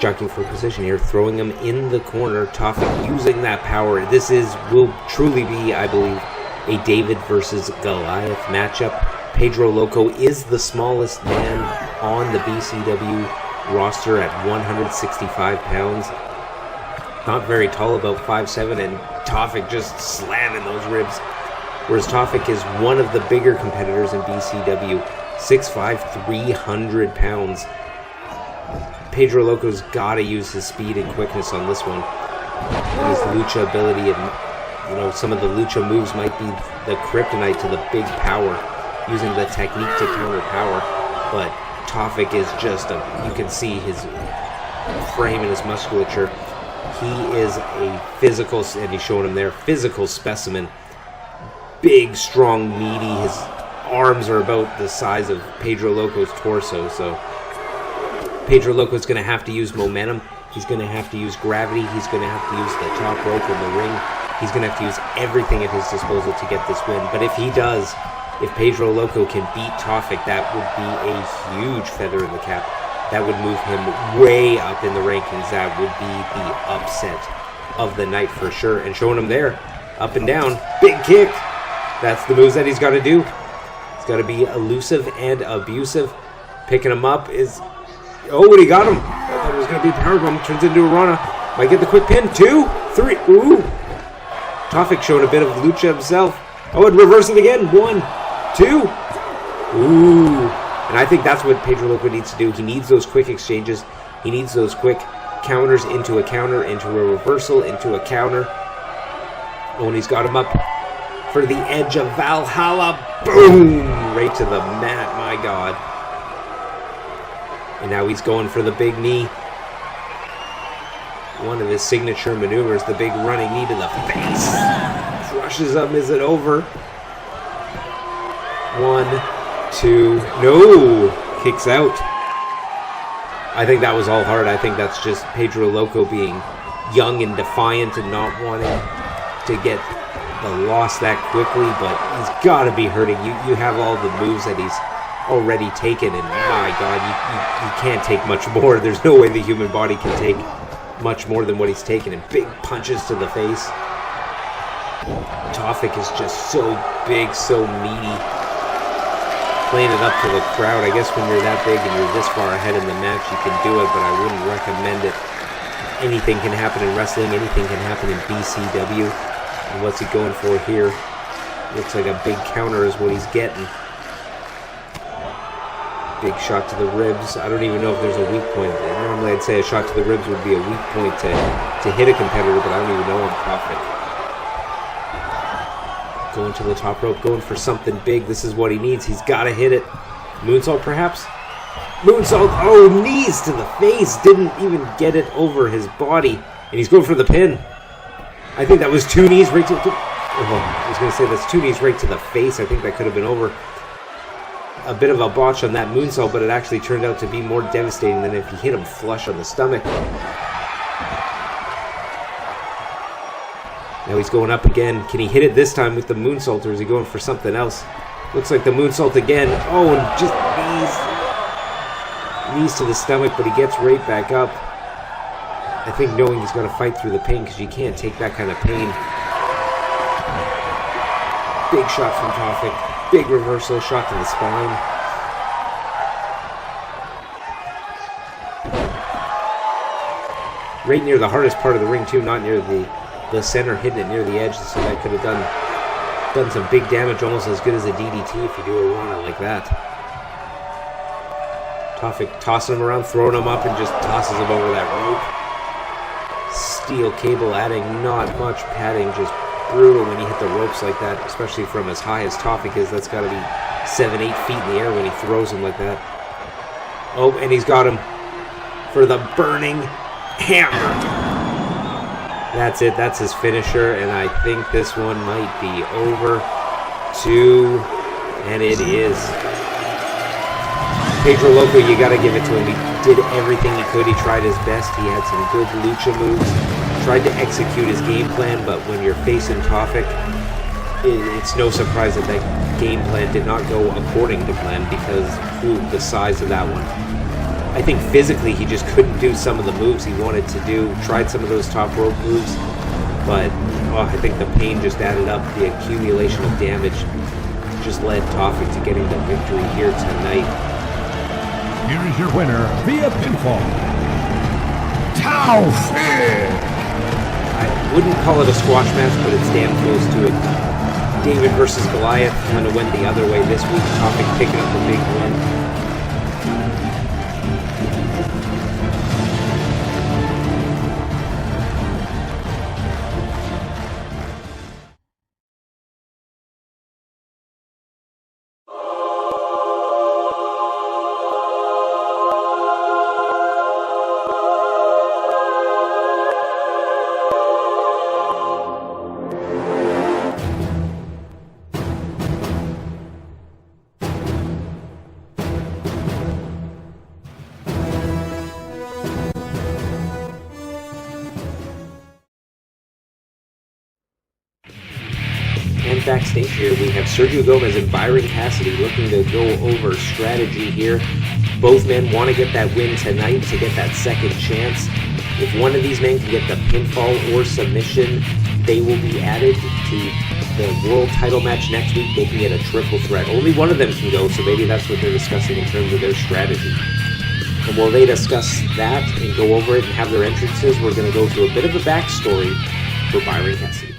Jockeying for position here, throwing him in the corner. Taufik using that power. This will truly be, I believe, a David versus Goliath matchup. Pedro Loco is the smallest man on the BCW roster at 165 pounds. Not very tall, about 5'7", and Taufik just slamming those ribs. Whereas Taufik is one of the bigger competitors in BCW, 6'5", 300 pounds. Pedro Loco's got to use his speed and quickness on this one. And his lucha ability, and some of the lucha moves might be the kryptonite to the big power, using the technique to counter power. But Taufik is just you can see his frame and his musculature. He is a physical, and he's showing him there, physical specimen. Big, strong, meaty. His arms are about the size of Pedro Loco's torso. So Pedro Loco's going to have to use momentum. He's going to have to use gravity. He's going to have to use the top rope in the ring. He's going to have to use everything at his disposal to get this win. But if he does, if Pedro Loco can beat Taufik, that would be a huge feather in the cap. That would move him way up in the rankings. That would be the upset of the night for sure. And showing him there, up and down, big kick. That's the moves that he's got to do. He's got to be elusive and abusive. Picking him up is... Oh, and he got him. I thought it was going to be a powerbomb. Turns into a Rana. Might get the quick pin. 2, 3. Ooh. Taufik showing a bit of lucha himself. Oh, and reverse it again. 1, 2. Ooh. And I think that's what Pedro Loco needs to do. He needs those quick exchanges. He needs those quick counters into a counter, into a reversal, into a counter. Oh, and he's got him up for the edge of Valhalla. Boom! Right to the mat, my God. And now he's going for the big knee. One of his signature maneuvers, the big running knee to the face. Crushes him. Is it over? 1, 2, no, kicks out. I think that was all hard. I think that's just Pedro Loco being young and defiant and not wanting to get the loss that quickly, but he's got to be hurting. You have all the moves that he's already taken, and my God, you can't take much more. There's no way the human body can take much more than what he's taken, and big punches to the face. Taufik is just so big, so meaty. Playing it up to the crowd. I guess when you're that big and you're this far ahead in the match, you can do it, but I wouldn't recommend it. Anything can happen in wrestling. Anything can happen in BCW. And what's he going for here? Looks like a big counter is what he's getting. Big shot to the ribs. I don't even know if there's a weak point. Normally I'd say a shot to the ribs would be a weak point to hit a competitor, but I don't even know on Taufik. Going to the top rope, going for something big. This is what he needs. He's got to hit it. Moonsault, perhaps? Moonsault. Oh, knees to the face. Didn't even get it over his body. And he's going for the pin. I think that was 2 knees right to... I was going to say that's 2 knees right to the face. I think that could have been over. A bit of a botch on that moonsault, but it actually turned out to be more devastating than if he hit him flush on the stomach. Now he's going up again. Can he hit it this time with the moonsault, or is he going for something else? Looks like the moonsault again. Oh, and just knees to the stomach, but he gets right back up. I think knowing he's got to fight through the pain, because you can't take that kind of pain. Big shot from Taufik. Big reversal, shot to the spine. Right near the hardest part of the ring, too, not near the the center, hitting it near the edge, so that could have done some big damage, almost as good as a DDT if you do a Rana like that. Topic tossing him around, throwing him up, and just tosses him over that rope. Steel cable adding not much padding, just brutal when you hit the ropes like that, especially from as high as Topic is. That's got to be 7-8 feet in the air when he throws him like that. Oh, and he's got him for the burning hammer. That's it. That's his finisher, and I think this one might be over too, and it is. Pedro Loco, you got to give it to him. He did everything he could. He tried his best. He had some good lucha moves. Tried to execute his game plan, but when you're facing Topic, it's no surprise that that game plan did not go according to plan because the size of that one. I think physically he just couldn't do some of the moves he wanted to do. Tried some of those top rope moves, but I think the pain just added up. The accumulation of damage just led Topic to getting the victory here tonight. Here is your winner via pinfall, Topic. I wouldn't call it a squash match, but it's damn close to it. David versus Goliath kind of went the other way this week. Topic picking up the big win. And backstage here, we have Sergio Gomez and Byron Cassidy looking to go over strategy here. Both men want to get that win tonight to get that second chance. If one of these men can get the pinfall or submission, they will be added to the world title match next week. They can get a triple threat. Only one of them can go, so maybe that's what they're discussing in terms of their strategy. And while they discuss that and go over it and have their entrances, we're going to go through a bit of a backstory for Byron Cassidy.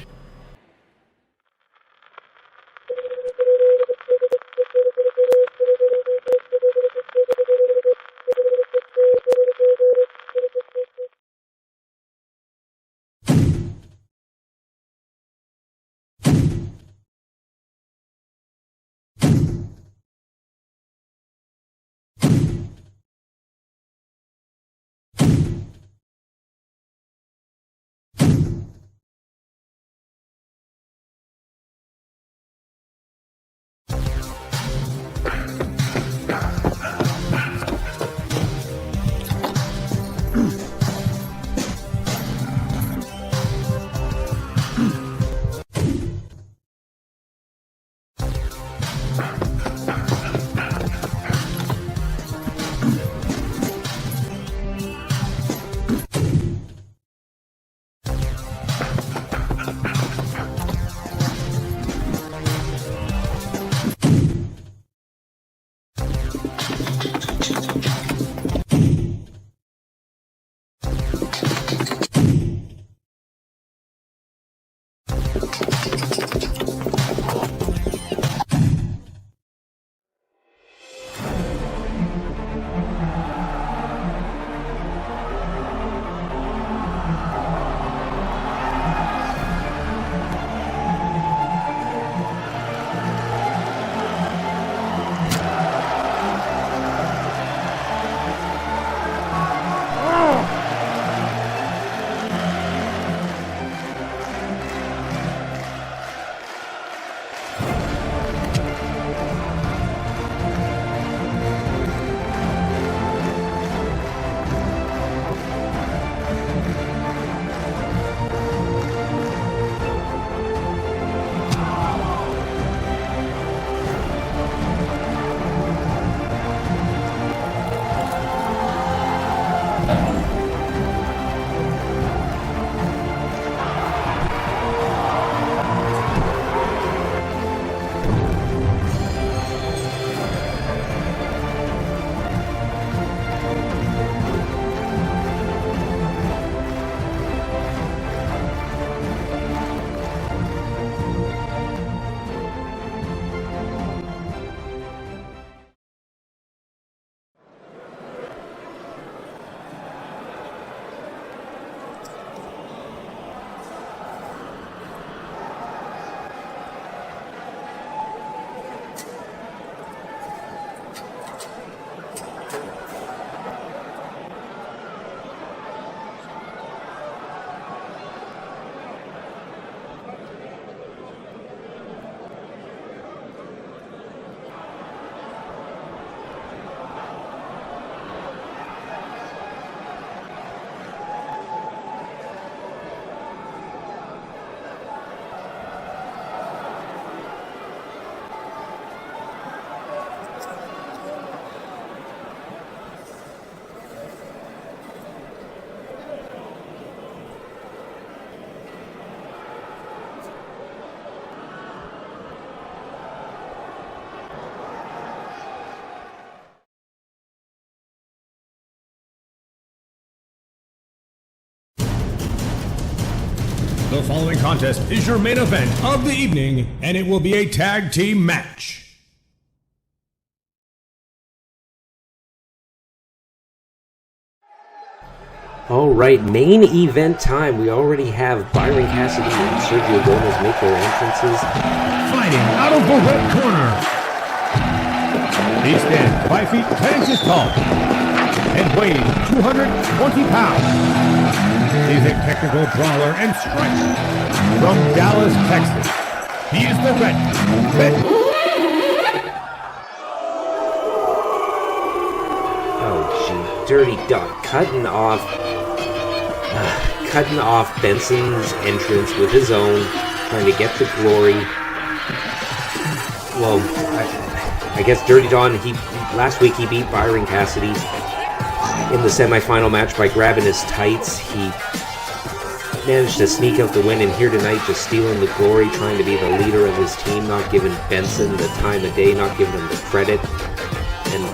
The following contest is your main event of the evening, and it will be a tag team match. All right, main event time. We already have Byron Cassidy and Sergio Gomez make their entrances. Fighting out of the red corner. He stands 5 feet 10 inches tall and weighs 220 pounds. He's a technical brawler and striker from Dallas, Texas. He is the red. Oh, gee, Dirty Dog cutting off Benson's entrance with his own, trying to get the glory. Well, I guess Dirty Don, last week he beat Byron Cassidy in the semifinal match by grabbing his tights. He managed to sneak out the win, and here tonight just stealing the glory, trying to be the leader of his team, not giving Benson the time of day, not giving him the credit, and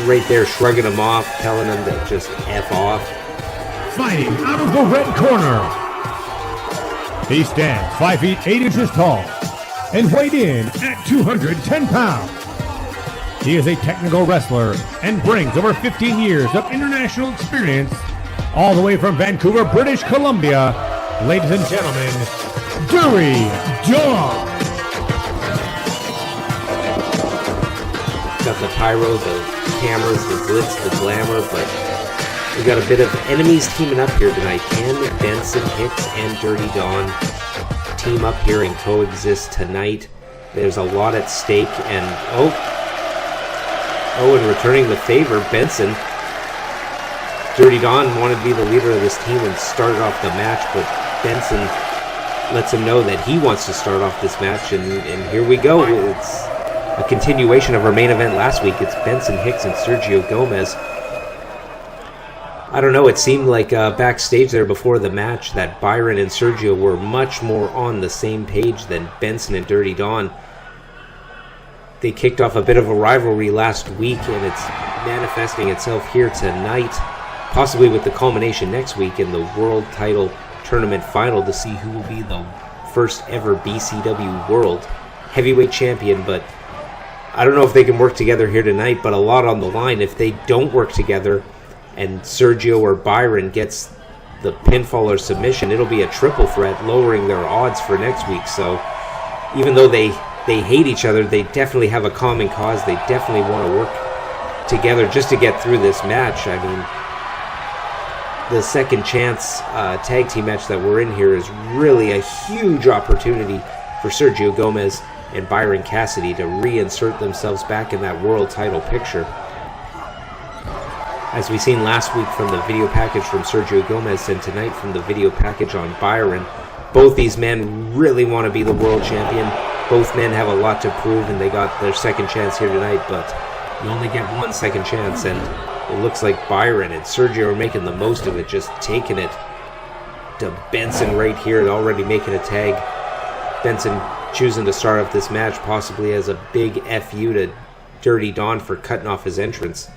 right there shrugging him off, telling him to just F off. Fighting out of the red corner. He stands 5 feet 8 inches tall and weighed in at 210 pounds. He is a technical wrestler and brings over 15 years of international experience, all the way from Vancouver, British Columbia. Ladies and gentlemen, Dirty Dog. Got the pyro, the cameras, the glitz, the glamour, but we got a bit of enemies teaming up here tonight. Can Benson, Hicks, and Dirty Don team up here and coexist tonight? There's a lot at stake, and and returning the favor, Benson. Dirty Don wanted to be the leader of this team and started off the match, but Benson lets him know that he wants to start off this match, and here we go. It's a continuation of our main event last week. It's Benson, Hicks, and Sergio Gomez. I don't know, it seemed like backstage there before the match that Byron and Sergio were much more on the same page than Benson and Dirty Don. They kicked off a bit of a rivalry last week, and it's manifesting itself here tonight, possibly with the culmination next week in the World Title Tournament final to see who will be the first ever BCW World Heavyweight Champion. But I don't know if they can work together here tonight, but a lot on the line. If they don't work together and Sergio or Byron gets the pinfall or submission, it'll be a triple threat, lowering their odds for next week. So even though they hate each other, they definitely have a common cause. They definitely want to work together just to get through this match. I mean, the second chance tag team match that we're in here is really a huge opportunity for Sergio Gomez and Byron Cassidy to reinsert themselves back in that world title picture. As we seen last week from the video package from Sergio Gomez and tonight from the video package on Byron, both these men really want to be the world champion. Both men have a lot to prove, and they got their second chance here tonight, but you only get one second chance, and it looks like Byron and Sergio are making the most of it, just taking it to Benson right here, already making a tag. Benson choosing to start off this match possibly as a big FU to Dirty Don for cutting off his entrance.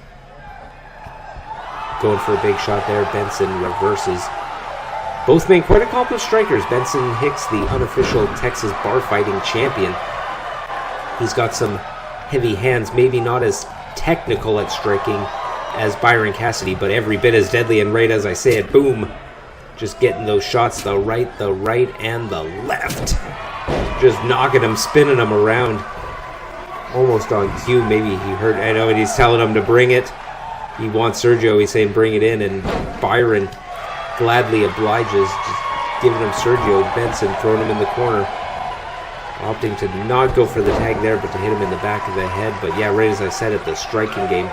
Going for a big shot there, Benson reverses. Both men quite accomplished strikers. Benson Hicks, the unofficial Texas bar fighting champion. He's got some heavy hands, maybe not as technical at striking as Byron Cassidy, but every bit as deadly, and right as I say it, boom. Just getting those shots, the right, and the left. Just knocking him, spinning him around. Almost on cue, maybe he heard, I know, and he's telling him to bring it. He wants Sergio, he's saying bring it in, and Byron gladly obliges, just giving him Sergio. Benson throwing him in the corner, opting to not go for the tag there, but to hit him in the back of the head. But yeah, right as I said it, the striking game.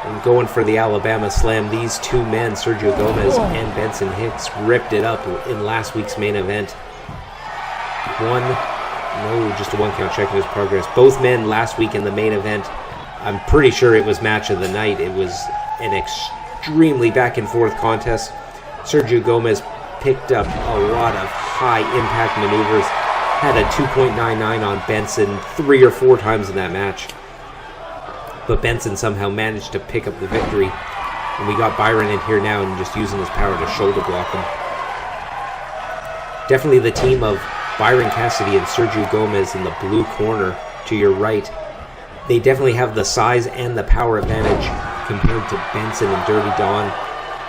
And going for the Alabama Slam, these two men, Sergio Gomez and Benson Hicks, ripped it up in last week's main event. Just a one count, checking his progress. Both men last week in the main event, I'm pretty sure it was match of the night. It was an extremely back and forth contest. Sergio Gomez picked up a lot of high impact maneuvers, had a 2.99 on Benson 3 or 4 times in that match. But Benson somehow managed to pick up the victory. And we got Byron in here now and just using his power to shoulder block him. Definitely the team of Byron Cassidy and Sergio Gomez in the blue corner to your right. They definitely have the size and the power advantage compared to Benson and Dirty Don.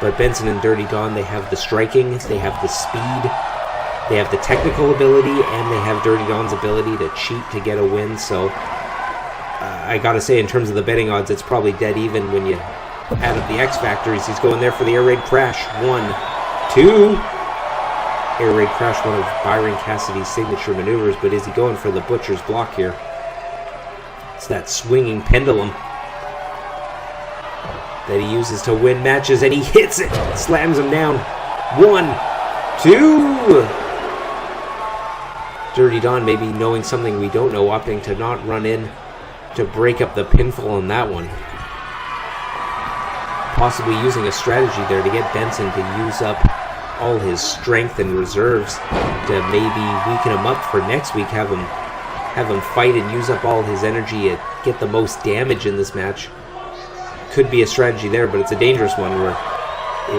But Benson and Dirty Don, they have the striking, they have the speed, they have the technical ability, and they have Dirty Don's ability to cheat to get a win. So I gotta say, in terms of the betting odds, it's probably dead even when you add up the X factors. He's going there for the air raid crash. 1, 2. Air raid crash, one of Byron Cassidy's signature maneuvers, but is he going for the butcher's block here? It's that swinging pendulum that he uses to win matches, and he hits it, slams him down. 1, 2. Dirty Don maybe knowing something we don't know, opting to not run in to break up the pinfall on that one. Possibly using a strategy there to get Benson to use up all his strength and reserves to maybe weaken him up for next week, have him fight and use up all his energy and get the most damage in this match. Could be a strategy there, but it's a dangerous one where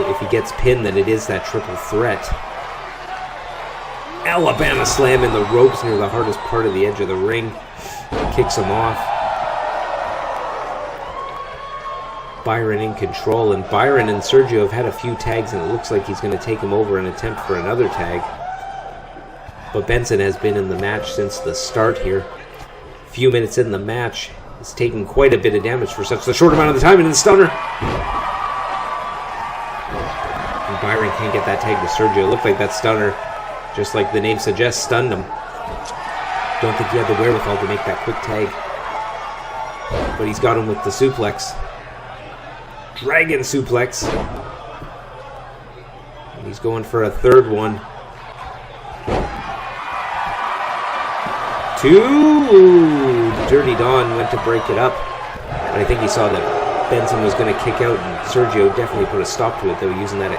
if he gets pinned, then it is that triple threat. Alabama slam in the ropes near the hardest part of the edge of the ring. Kicks him off. Byron in control, and Byron and Sergio have had a few tags, and it looks like he's going to take him over and attempt for another tag. But Benson has been in the match since the start here. A few minutes in the match, he's taking quite a bit of damage for such a short amount of the time, and the stunner. And Byron can't get that tag to Sergio. It looked like that stunner, just like the name suggests, stunned him. Don't think he had the wherewithal to make that quick tag. But he's got him with the suplex. Dragon suplex. And he's going for a third one. 2. Dirty Don went to break it up. But I think he saw that Benson was going to kick out, and Sergio definitely put a stop to it, though, using that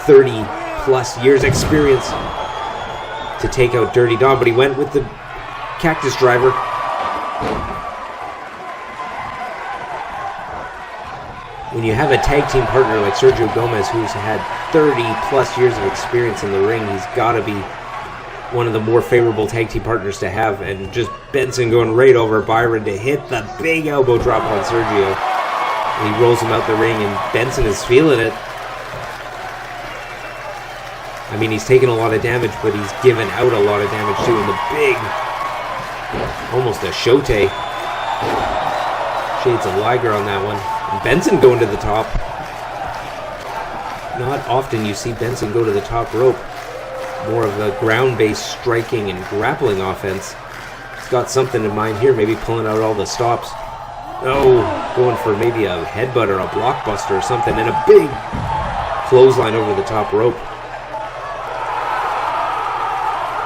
30-plus years experience to take out Dirty Don. But he went with the cactus driver. When you have a tag team partner like Sergio Gomez, who's had 30-plus years of experience in the ring, he's got to be one of the more favorable tag team partners to have. And just Benson going right over Byron to hit the big elbow drop on Sergio. And he rolls him out the ring, and Benson is feeling it. I mean, he's taken a lot of damage, but he's given out a lot of damage too. And the big, almost a shote. Shades of Liger on that one. And Benson going to the top. Not often you see Benson go to the top rope. More of the ground-based striking and grappling offense. He's got something in mind here, maybe pulling out all the stops. Oh, going for maybe a headbutt or a blockbuster or something, and a big clothesline over the top rope.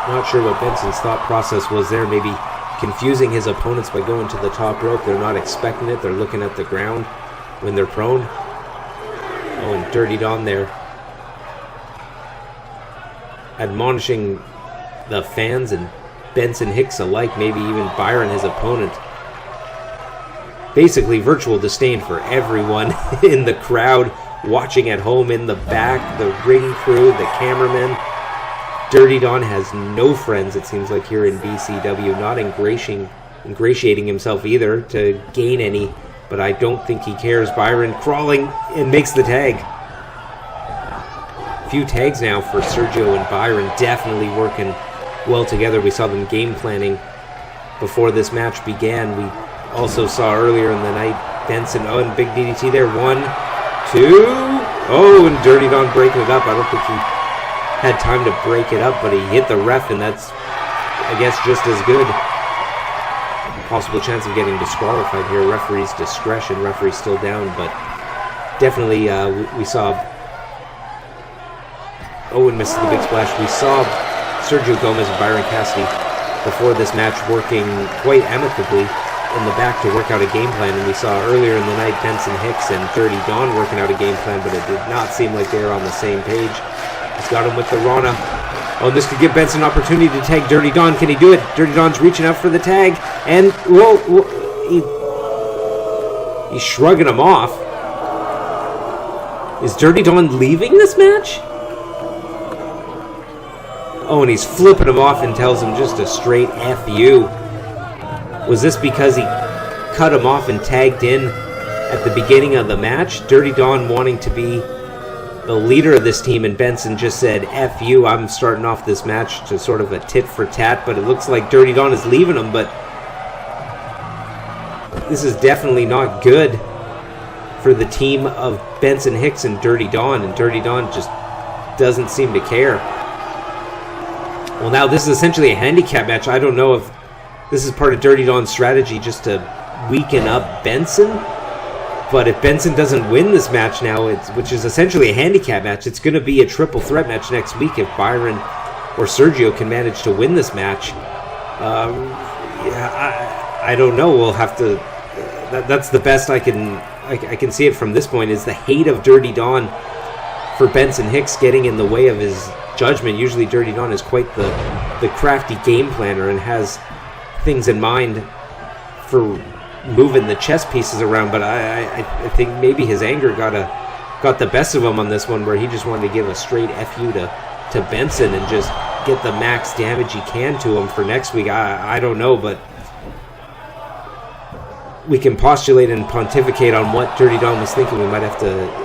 Not sure what Benson's thought process was there, maybe confusing his opponents by going to the top rope. They're not expecting it, they're looking at the ground when they're prone. Oh, and Dirty Don there, admonishing the fans and Benson Hicks alike, maybe even Byron, his opponent. Basically virtual disdain for everyone in the crowd, watching at home, in the back, the ring crew, the cameramen. Dirty Don has no friends, it seems like, here in BCW, not ingratiating himself either to gain any, but I don't think he cares. Byron crawling and makes the tag. A few tags now for Sergio and Byron, definitely working well together. We saw them game planning before this match began. We also saw earlier in the night Benson, and big DDT there. 1, 2, and Dirty Don breaking it up. I don't think he had time to break it up, but he hit the ref, and that's, I guess, just as good. Possible chance of getting disqualified here. Referee's discretion. Referee's still down, but definitely we saw Owen misses the big splash. We saw Sergio Gomez and Byron Cassidy before this match working quite amicably in the back to work out a game plan, and we saw earlier in the night Benson Hicks and Dirty Don working out a game plan, but it did not seem like they were on the same page. He's got him with the Rana. Oh, this could give Benson an opportunity to tag Dirty Don. Can he do it? Dirty Don's reaching out for the tag, and he's shrugging him off. Is Dirty Don leaving this match? Oh, and he's flipping him off and tells him just a straight F you. Was this because he cut him off and tagged in at the beginning of the match? Dirty Don wanting to be the leader of this team, and Benson just said, F you, I'm starting off this match to sort of a tit for tat, but it looks like Dirty Don is leaving him, but this is definitely not good for the team of Benson Hicks and Dirty Don, and Dirty Don just doesn't seem to care. Well, now this is essentially a handicap match. I don't know if this is part of Dirty Don's strategy just to weaken up Benson. But if Benson doesn't win this match now, which is essentially a handicap match, it's going to be a triple threat match next week if Byron or Sergio can manage to win this match. I don't know. We'll have to... that's the best I can see it from this point, is the hate of Dirty Don for Benson Hicks getting in the way of his judgment. Usually Dirty Don is quite the crafty game planner and has things in mind for moving the chess pieces around, but I think maybe his anger got the best of him on this one, where he just wanted to give a straight FU to Benson and just get the max damage he can to him for next week. I don't know, but we can postulate and pontificate on what Dirty Don was thinking. We might have to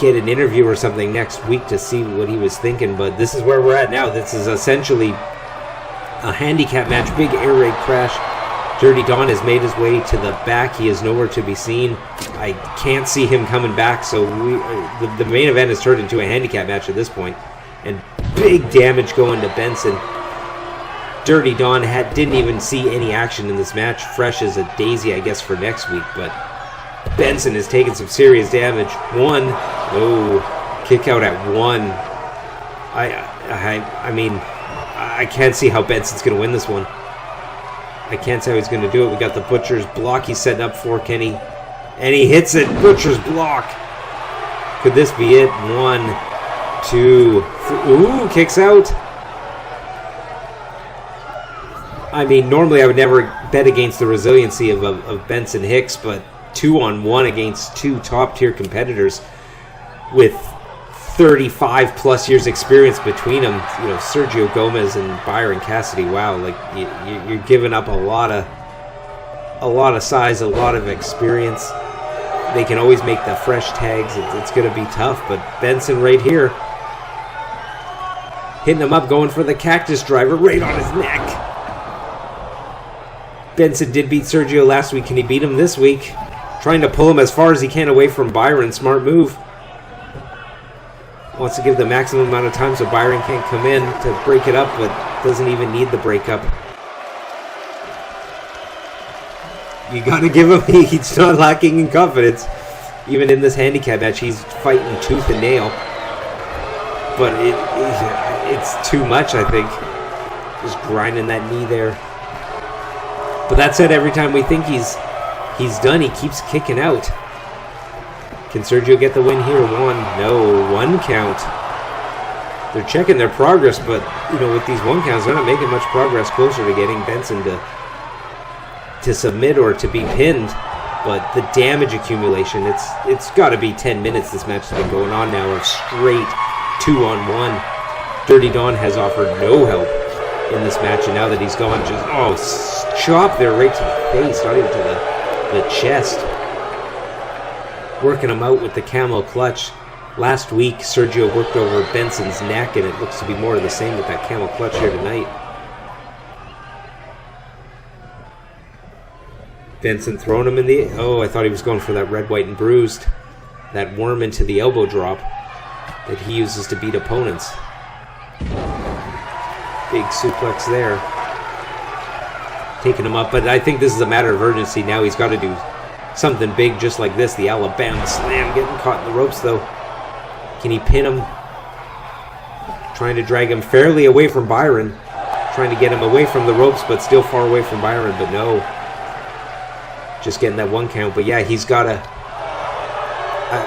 get an interview or something next week to see what he was thinking, but this is where we're at now. This is essentially a handicap match, big air raid crash. Dirty Don has made his way to the back. He is nowhere to be seen. I can't see him coming back, so the main event has turned into a handicap match at this point, and big damage going to Benson. Dirty Don didn't even see any action in this match, fresh as a daisy, I guess, for next week, but Benson has taken some serious damage. Kick out at 1. I mean, I can't see how Benson's going to win this one. I can't see how he's going to do it. We got the Butcher's block he's setting up for Kenny, and he hits it. Butcher's block. Could this be it? 1, 2, 3. Kicks out. I mean, normally I would never bet against the resiliency of Benson Hicks, but 2-on-1 against two top-tier competitors with 35 plus years experience between them, Sergio Gomez and Byron Cassidy. Wow, like you're giving up a lot of size, a lot of experience. They can always make the fresh tags. It's going to be tough, but Benson right here hitting him up, going for the cactus driver right on his neck. Benson did beat Sergio last week. Can he beat him this week? Trying to pull him as far as he can away from Byron. Smart move. Wants to give the maximum amount of time so Byron can't come in to break it up, but doesn't even need the breakup. You got to give him, he's not lacking in confidence. Even in this handicap match, he's fighting tooth and nail. But it's too much, I think. Just grinding that knee there. But that said, every time we think he's done, he keeps kicking out. Can Sergio get the win here? 1. No, 1 count. They're checking their progress, but with these 1 counts, they're not making much progress closer to getting Benson to submit or to be pinned. But the damage accumulation, it's got to be 10 minutes this match has been going on now of straight 2-on-1. Dirty Don has offered no help in this match, and now that he's gone, just chop there right to the face, not even to the chest. Working him out with the camel clutch. Last week, Sergio worked over Benson's neck, and it looks to be more of the same with that camel clutch here tonight. Benson throwing him in the... I thought he was going for that red, white, and bruised. That worm into the elbow drop that he uses to beat opponents. Big suplex there. Taking him up, but I think this is a matter of urgency now. He's got to do something big just like this. The Alabama slam, getting caught in the ropes though. Can he pin him? Trying to drag him fairly away from Byron. Trying to get him away from the ropes, but still far away from Byron, but no. Just getting that 1 count, but yeah, he's got to...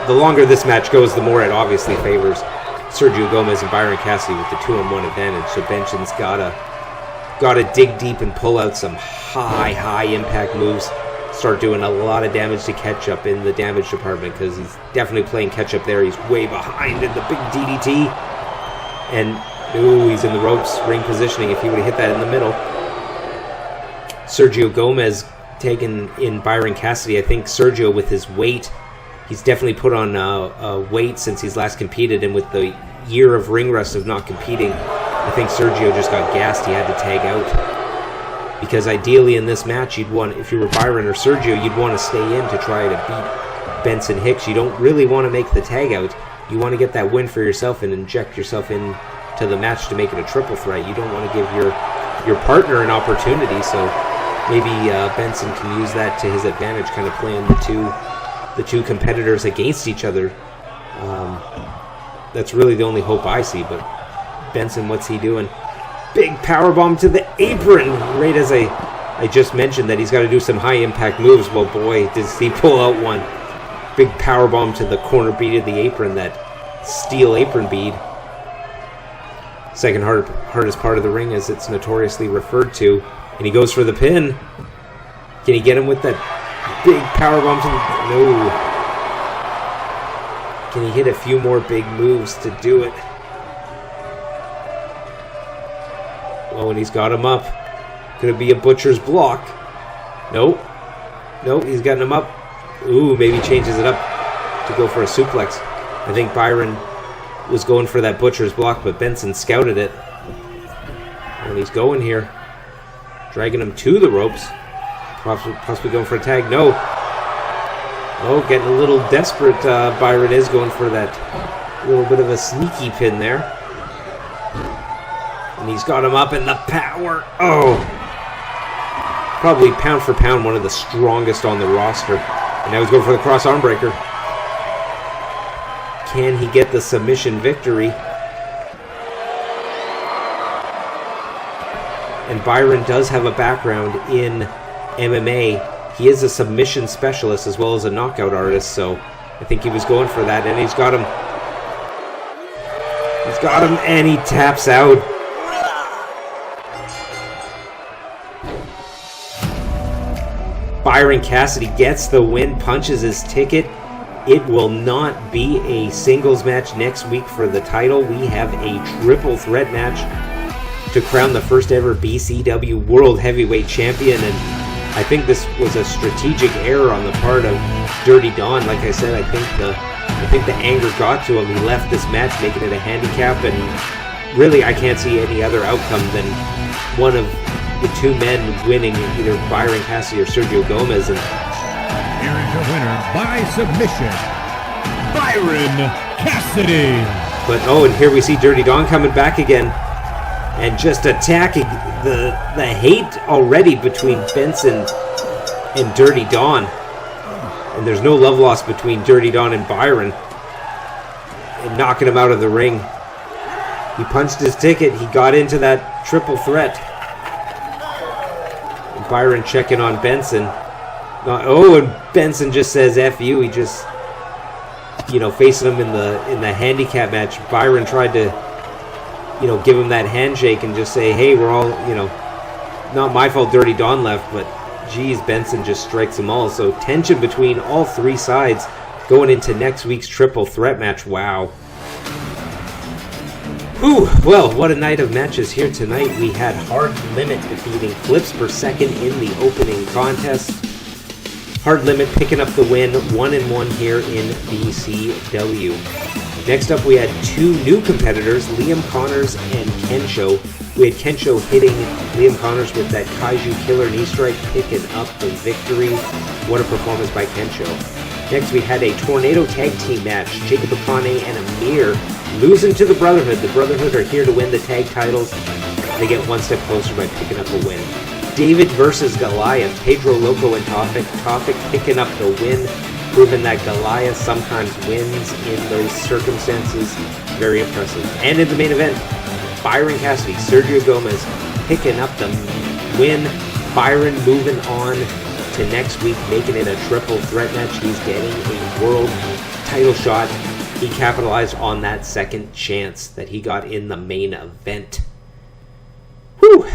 the longer this match goes, the more it obviously favors Sergio Gomez and Byron Cassidy with the 2-on-1 advantage. So Benson's got to dig deep and pull out some high impact moves. start doing a lot of damage to Ketchup in the damage department, because he's definitely playing catch-up there. He's way behind in the big DDT. And, ooh, he's in the ropes, ring positioning if he would have hit that in the middle. Sergio Gomez taking in Byron Cassidy. I think Sergio, with his weight, he's definitely put on weight since he's last competed, and with the year of ring rust of not competing, I think Sergio just got gassed. He had to tag out. Because ideally in this match, you'd want, if you were Byron or Sergio, you'd want to stay in to try to beat Benson Hicks. You don't really want to make the tag out. You want to get that win for yourself and inject yourself into the match to make it a triple threat. You don't want to give your partner an opportunity, so maybe Benson can use that to his advantage, kind of playing the two competitors against each other. That's really the only hope I see, but Benson, what's he doing? Big powerbomb to the apron, right as I just mentioned that he's got to do some high-impact moves. Well, boy, does he pull out one. Big powerbomb to the corner bead of the apron, that steel apron bead. Second hardest part of the ring, as it's notoriously referred to. And he goes for the pin. Can he get him with that big powerbomb to the... No. Can he hit a few more big moves to do it? Oh, and he's got him up. Could it be a butcher's block? Nope. Nope, he's gotten him up. Ooh, maybe changes it up to go for a suplex. I think Byron was going for that butcher's block, but Benson scouted it. And he's going here. Dragging him to the ropes. Possibly going for a tag. No. Oh, getting a little desperate. Byron is going for that little bit of a sneaky pin there. And he's got him up in the power. Oh. Probably pound for pound one of the strongest on the roster. And now he's going for the cross arm breaker. Can he get the submission victory? And Byron does have a background in MMA. He is a submission specialist as well as a knockout artist, so I think he was going for that, and he's got him. He's got him, and he taps out. Byron Cassidy gets the win, punches his ticket. It will not be a singles match next week for the title. We have a triple threat match to crown the first ever BCW World Heavyweight Champion, and I think this was a strategic error on the part of Dirty Don. Like I said, I think the anger got to him. He left this match making it a handicap, and really I can't see any other outcome than one of the two men winning, either Byron Cassidy or Sergio Gomez. And here is your winner by submission, Byron Cassidy. But and here we see Dirty Don coming back again and just attacking the hate already between Benson and Dirty Don. And there's no love lost between Dirty Don and Byron. And knocking him out of the ring. He punched his ticket. He got into that triple threat. And Byron checking on Benson. And Benson just says F you. He just, facing him in the handicap match. Byron tried to, give him that handshake and just say, hey, we're all, not my fault Dirty Don left, but geez, Benson just strikes them all. So tension between all three sides going into next week's triple threat match. Wow. Whew. Well, what a night of matches here tonight. We had Hard Limit defeating Flips per Second in the opening contest. Hard Limit picking up the win, 1-1 here in BCW. Next up, we had two new competitors, Liam Connors and Kensho. We had Kensho hitting Liam Connors with that Kaiju Killer knee strike, picking up the victory. What a performance by Kensho. Next, we had a Tornado Tag Team match. Jacob Akane and Amir losing to the Brotherhood. The Brotherhood are here to win the tag titles. They get one step closer by picking up a win. David versus Goliath. Pedro Loco and Tofik picking up the win, proving that Goliath sometimes wins in those circumstances. Very impressive. And in the main event, Byron Cassidy, Sergio Gomez picking up the win. Byron moving on to next week, making it a triple threat match. He's getting a world title shot. He capitalized on that second chance that he got in the main event. Whew.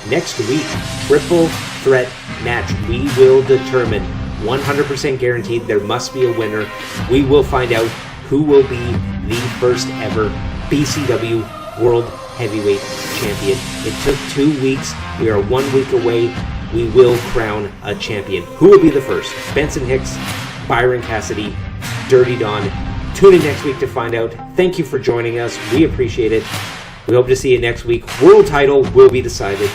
next week. Triple threat match. We will determine, 100% guaranteed, there must be a winner. We will find out who will be the first ever BCW World Heavyweight Champion. It took 2 weeks. We are 1 week away. We will crown a champion. Who will be the first? Benson Hicks, Byron Cassidy, Dirty Don. Tune in next week to find out. Thank you for joining us. We appreciate it. We hope to see you next week. World title will be decided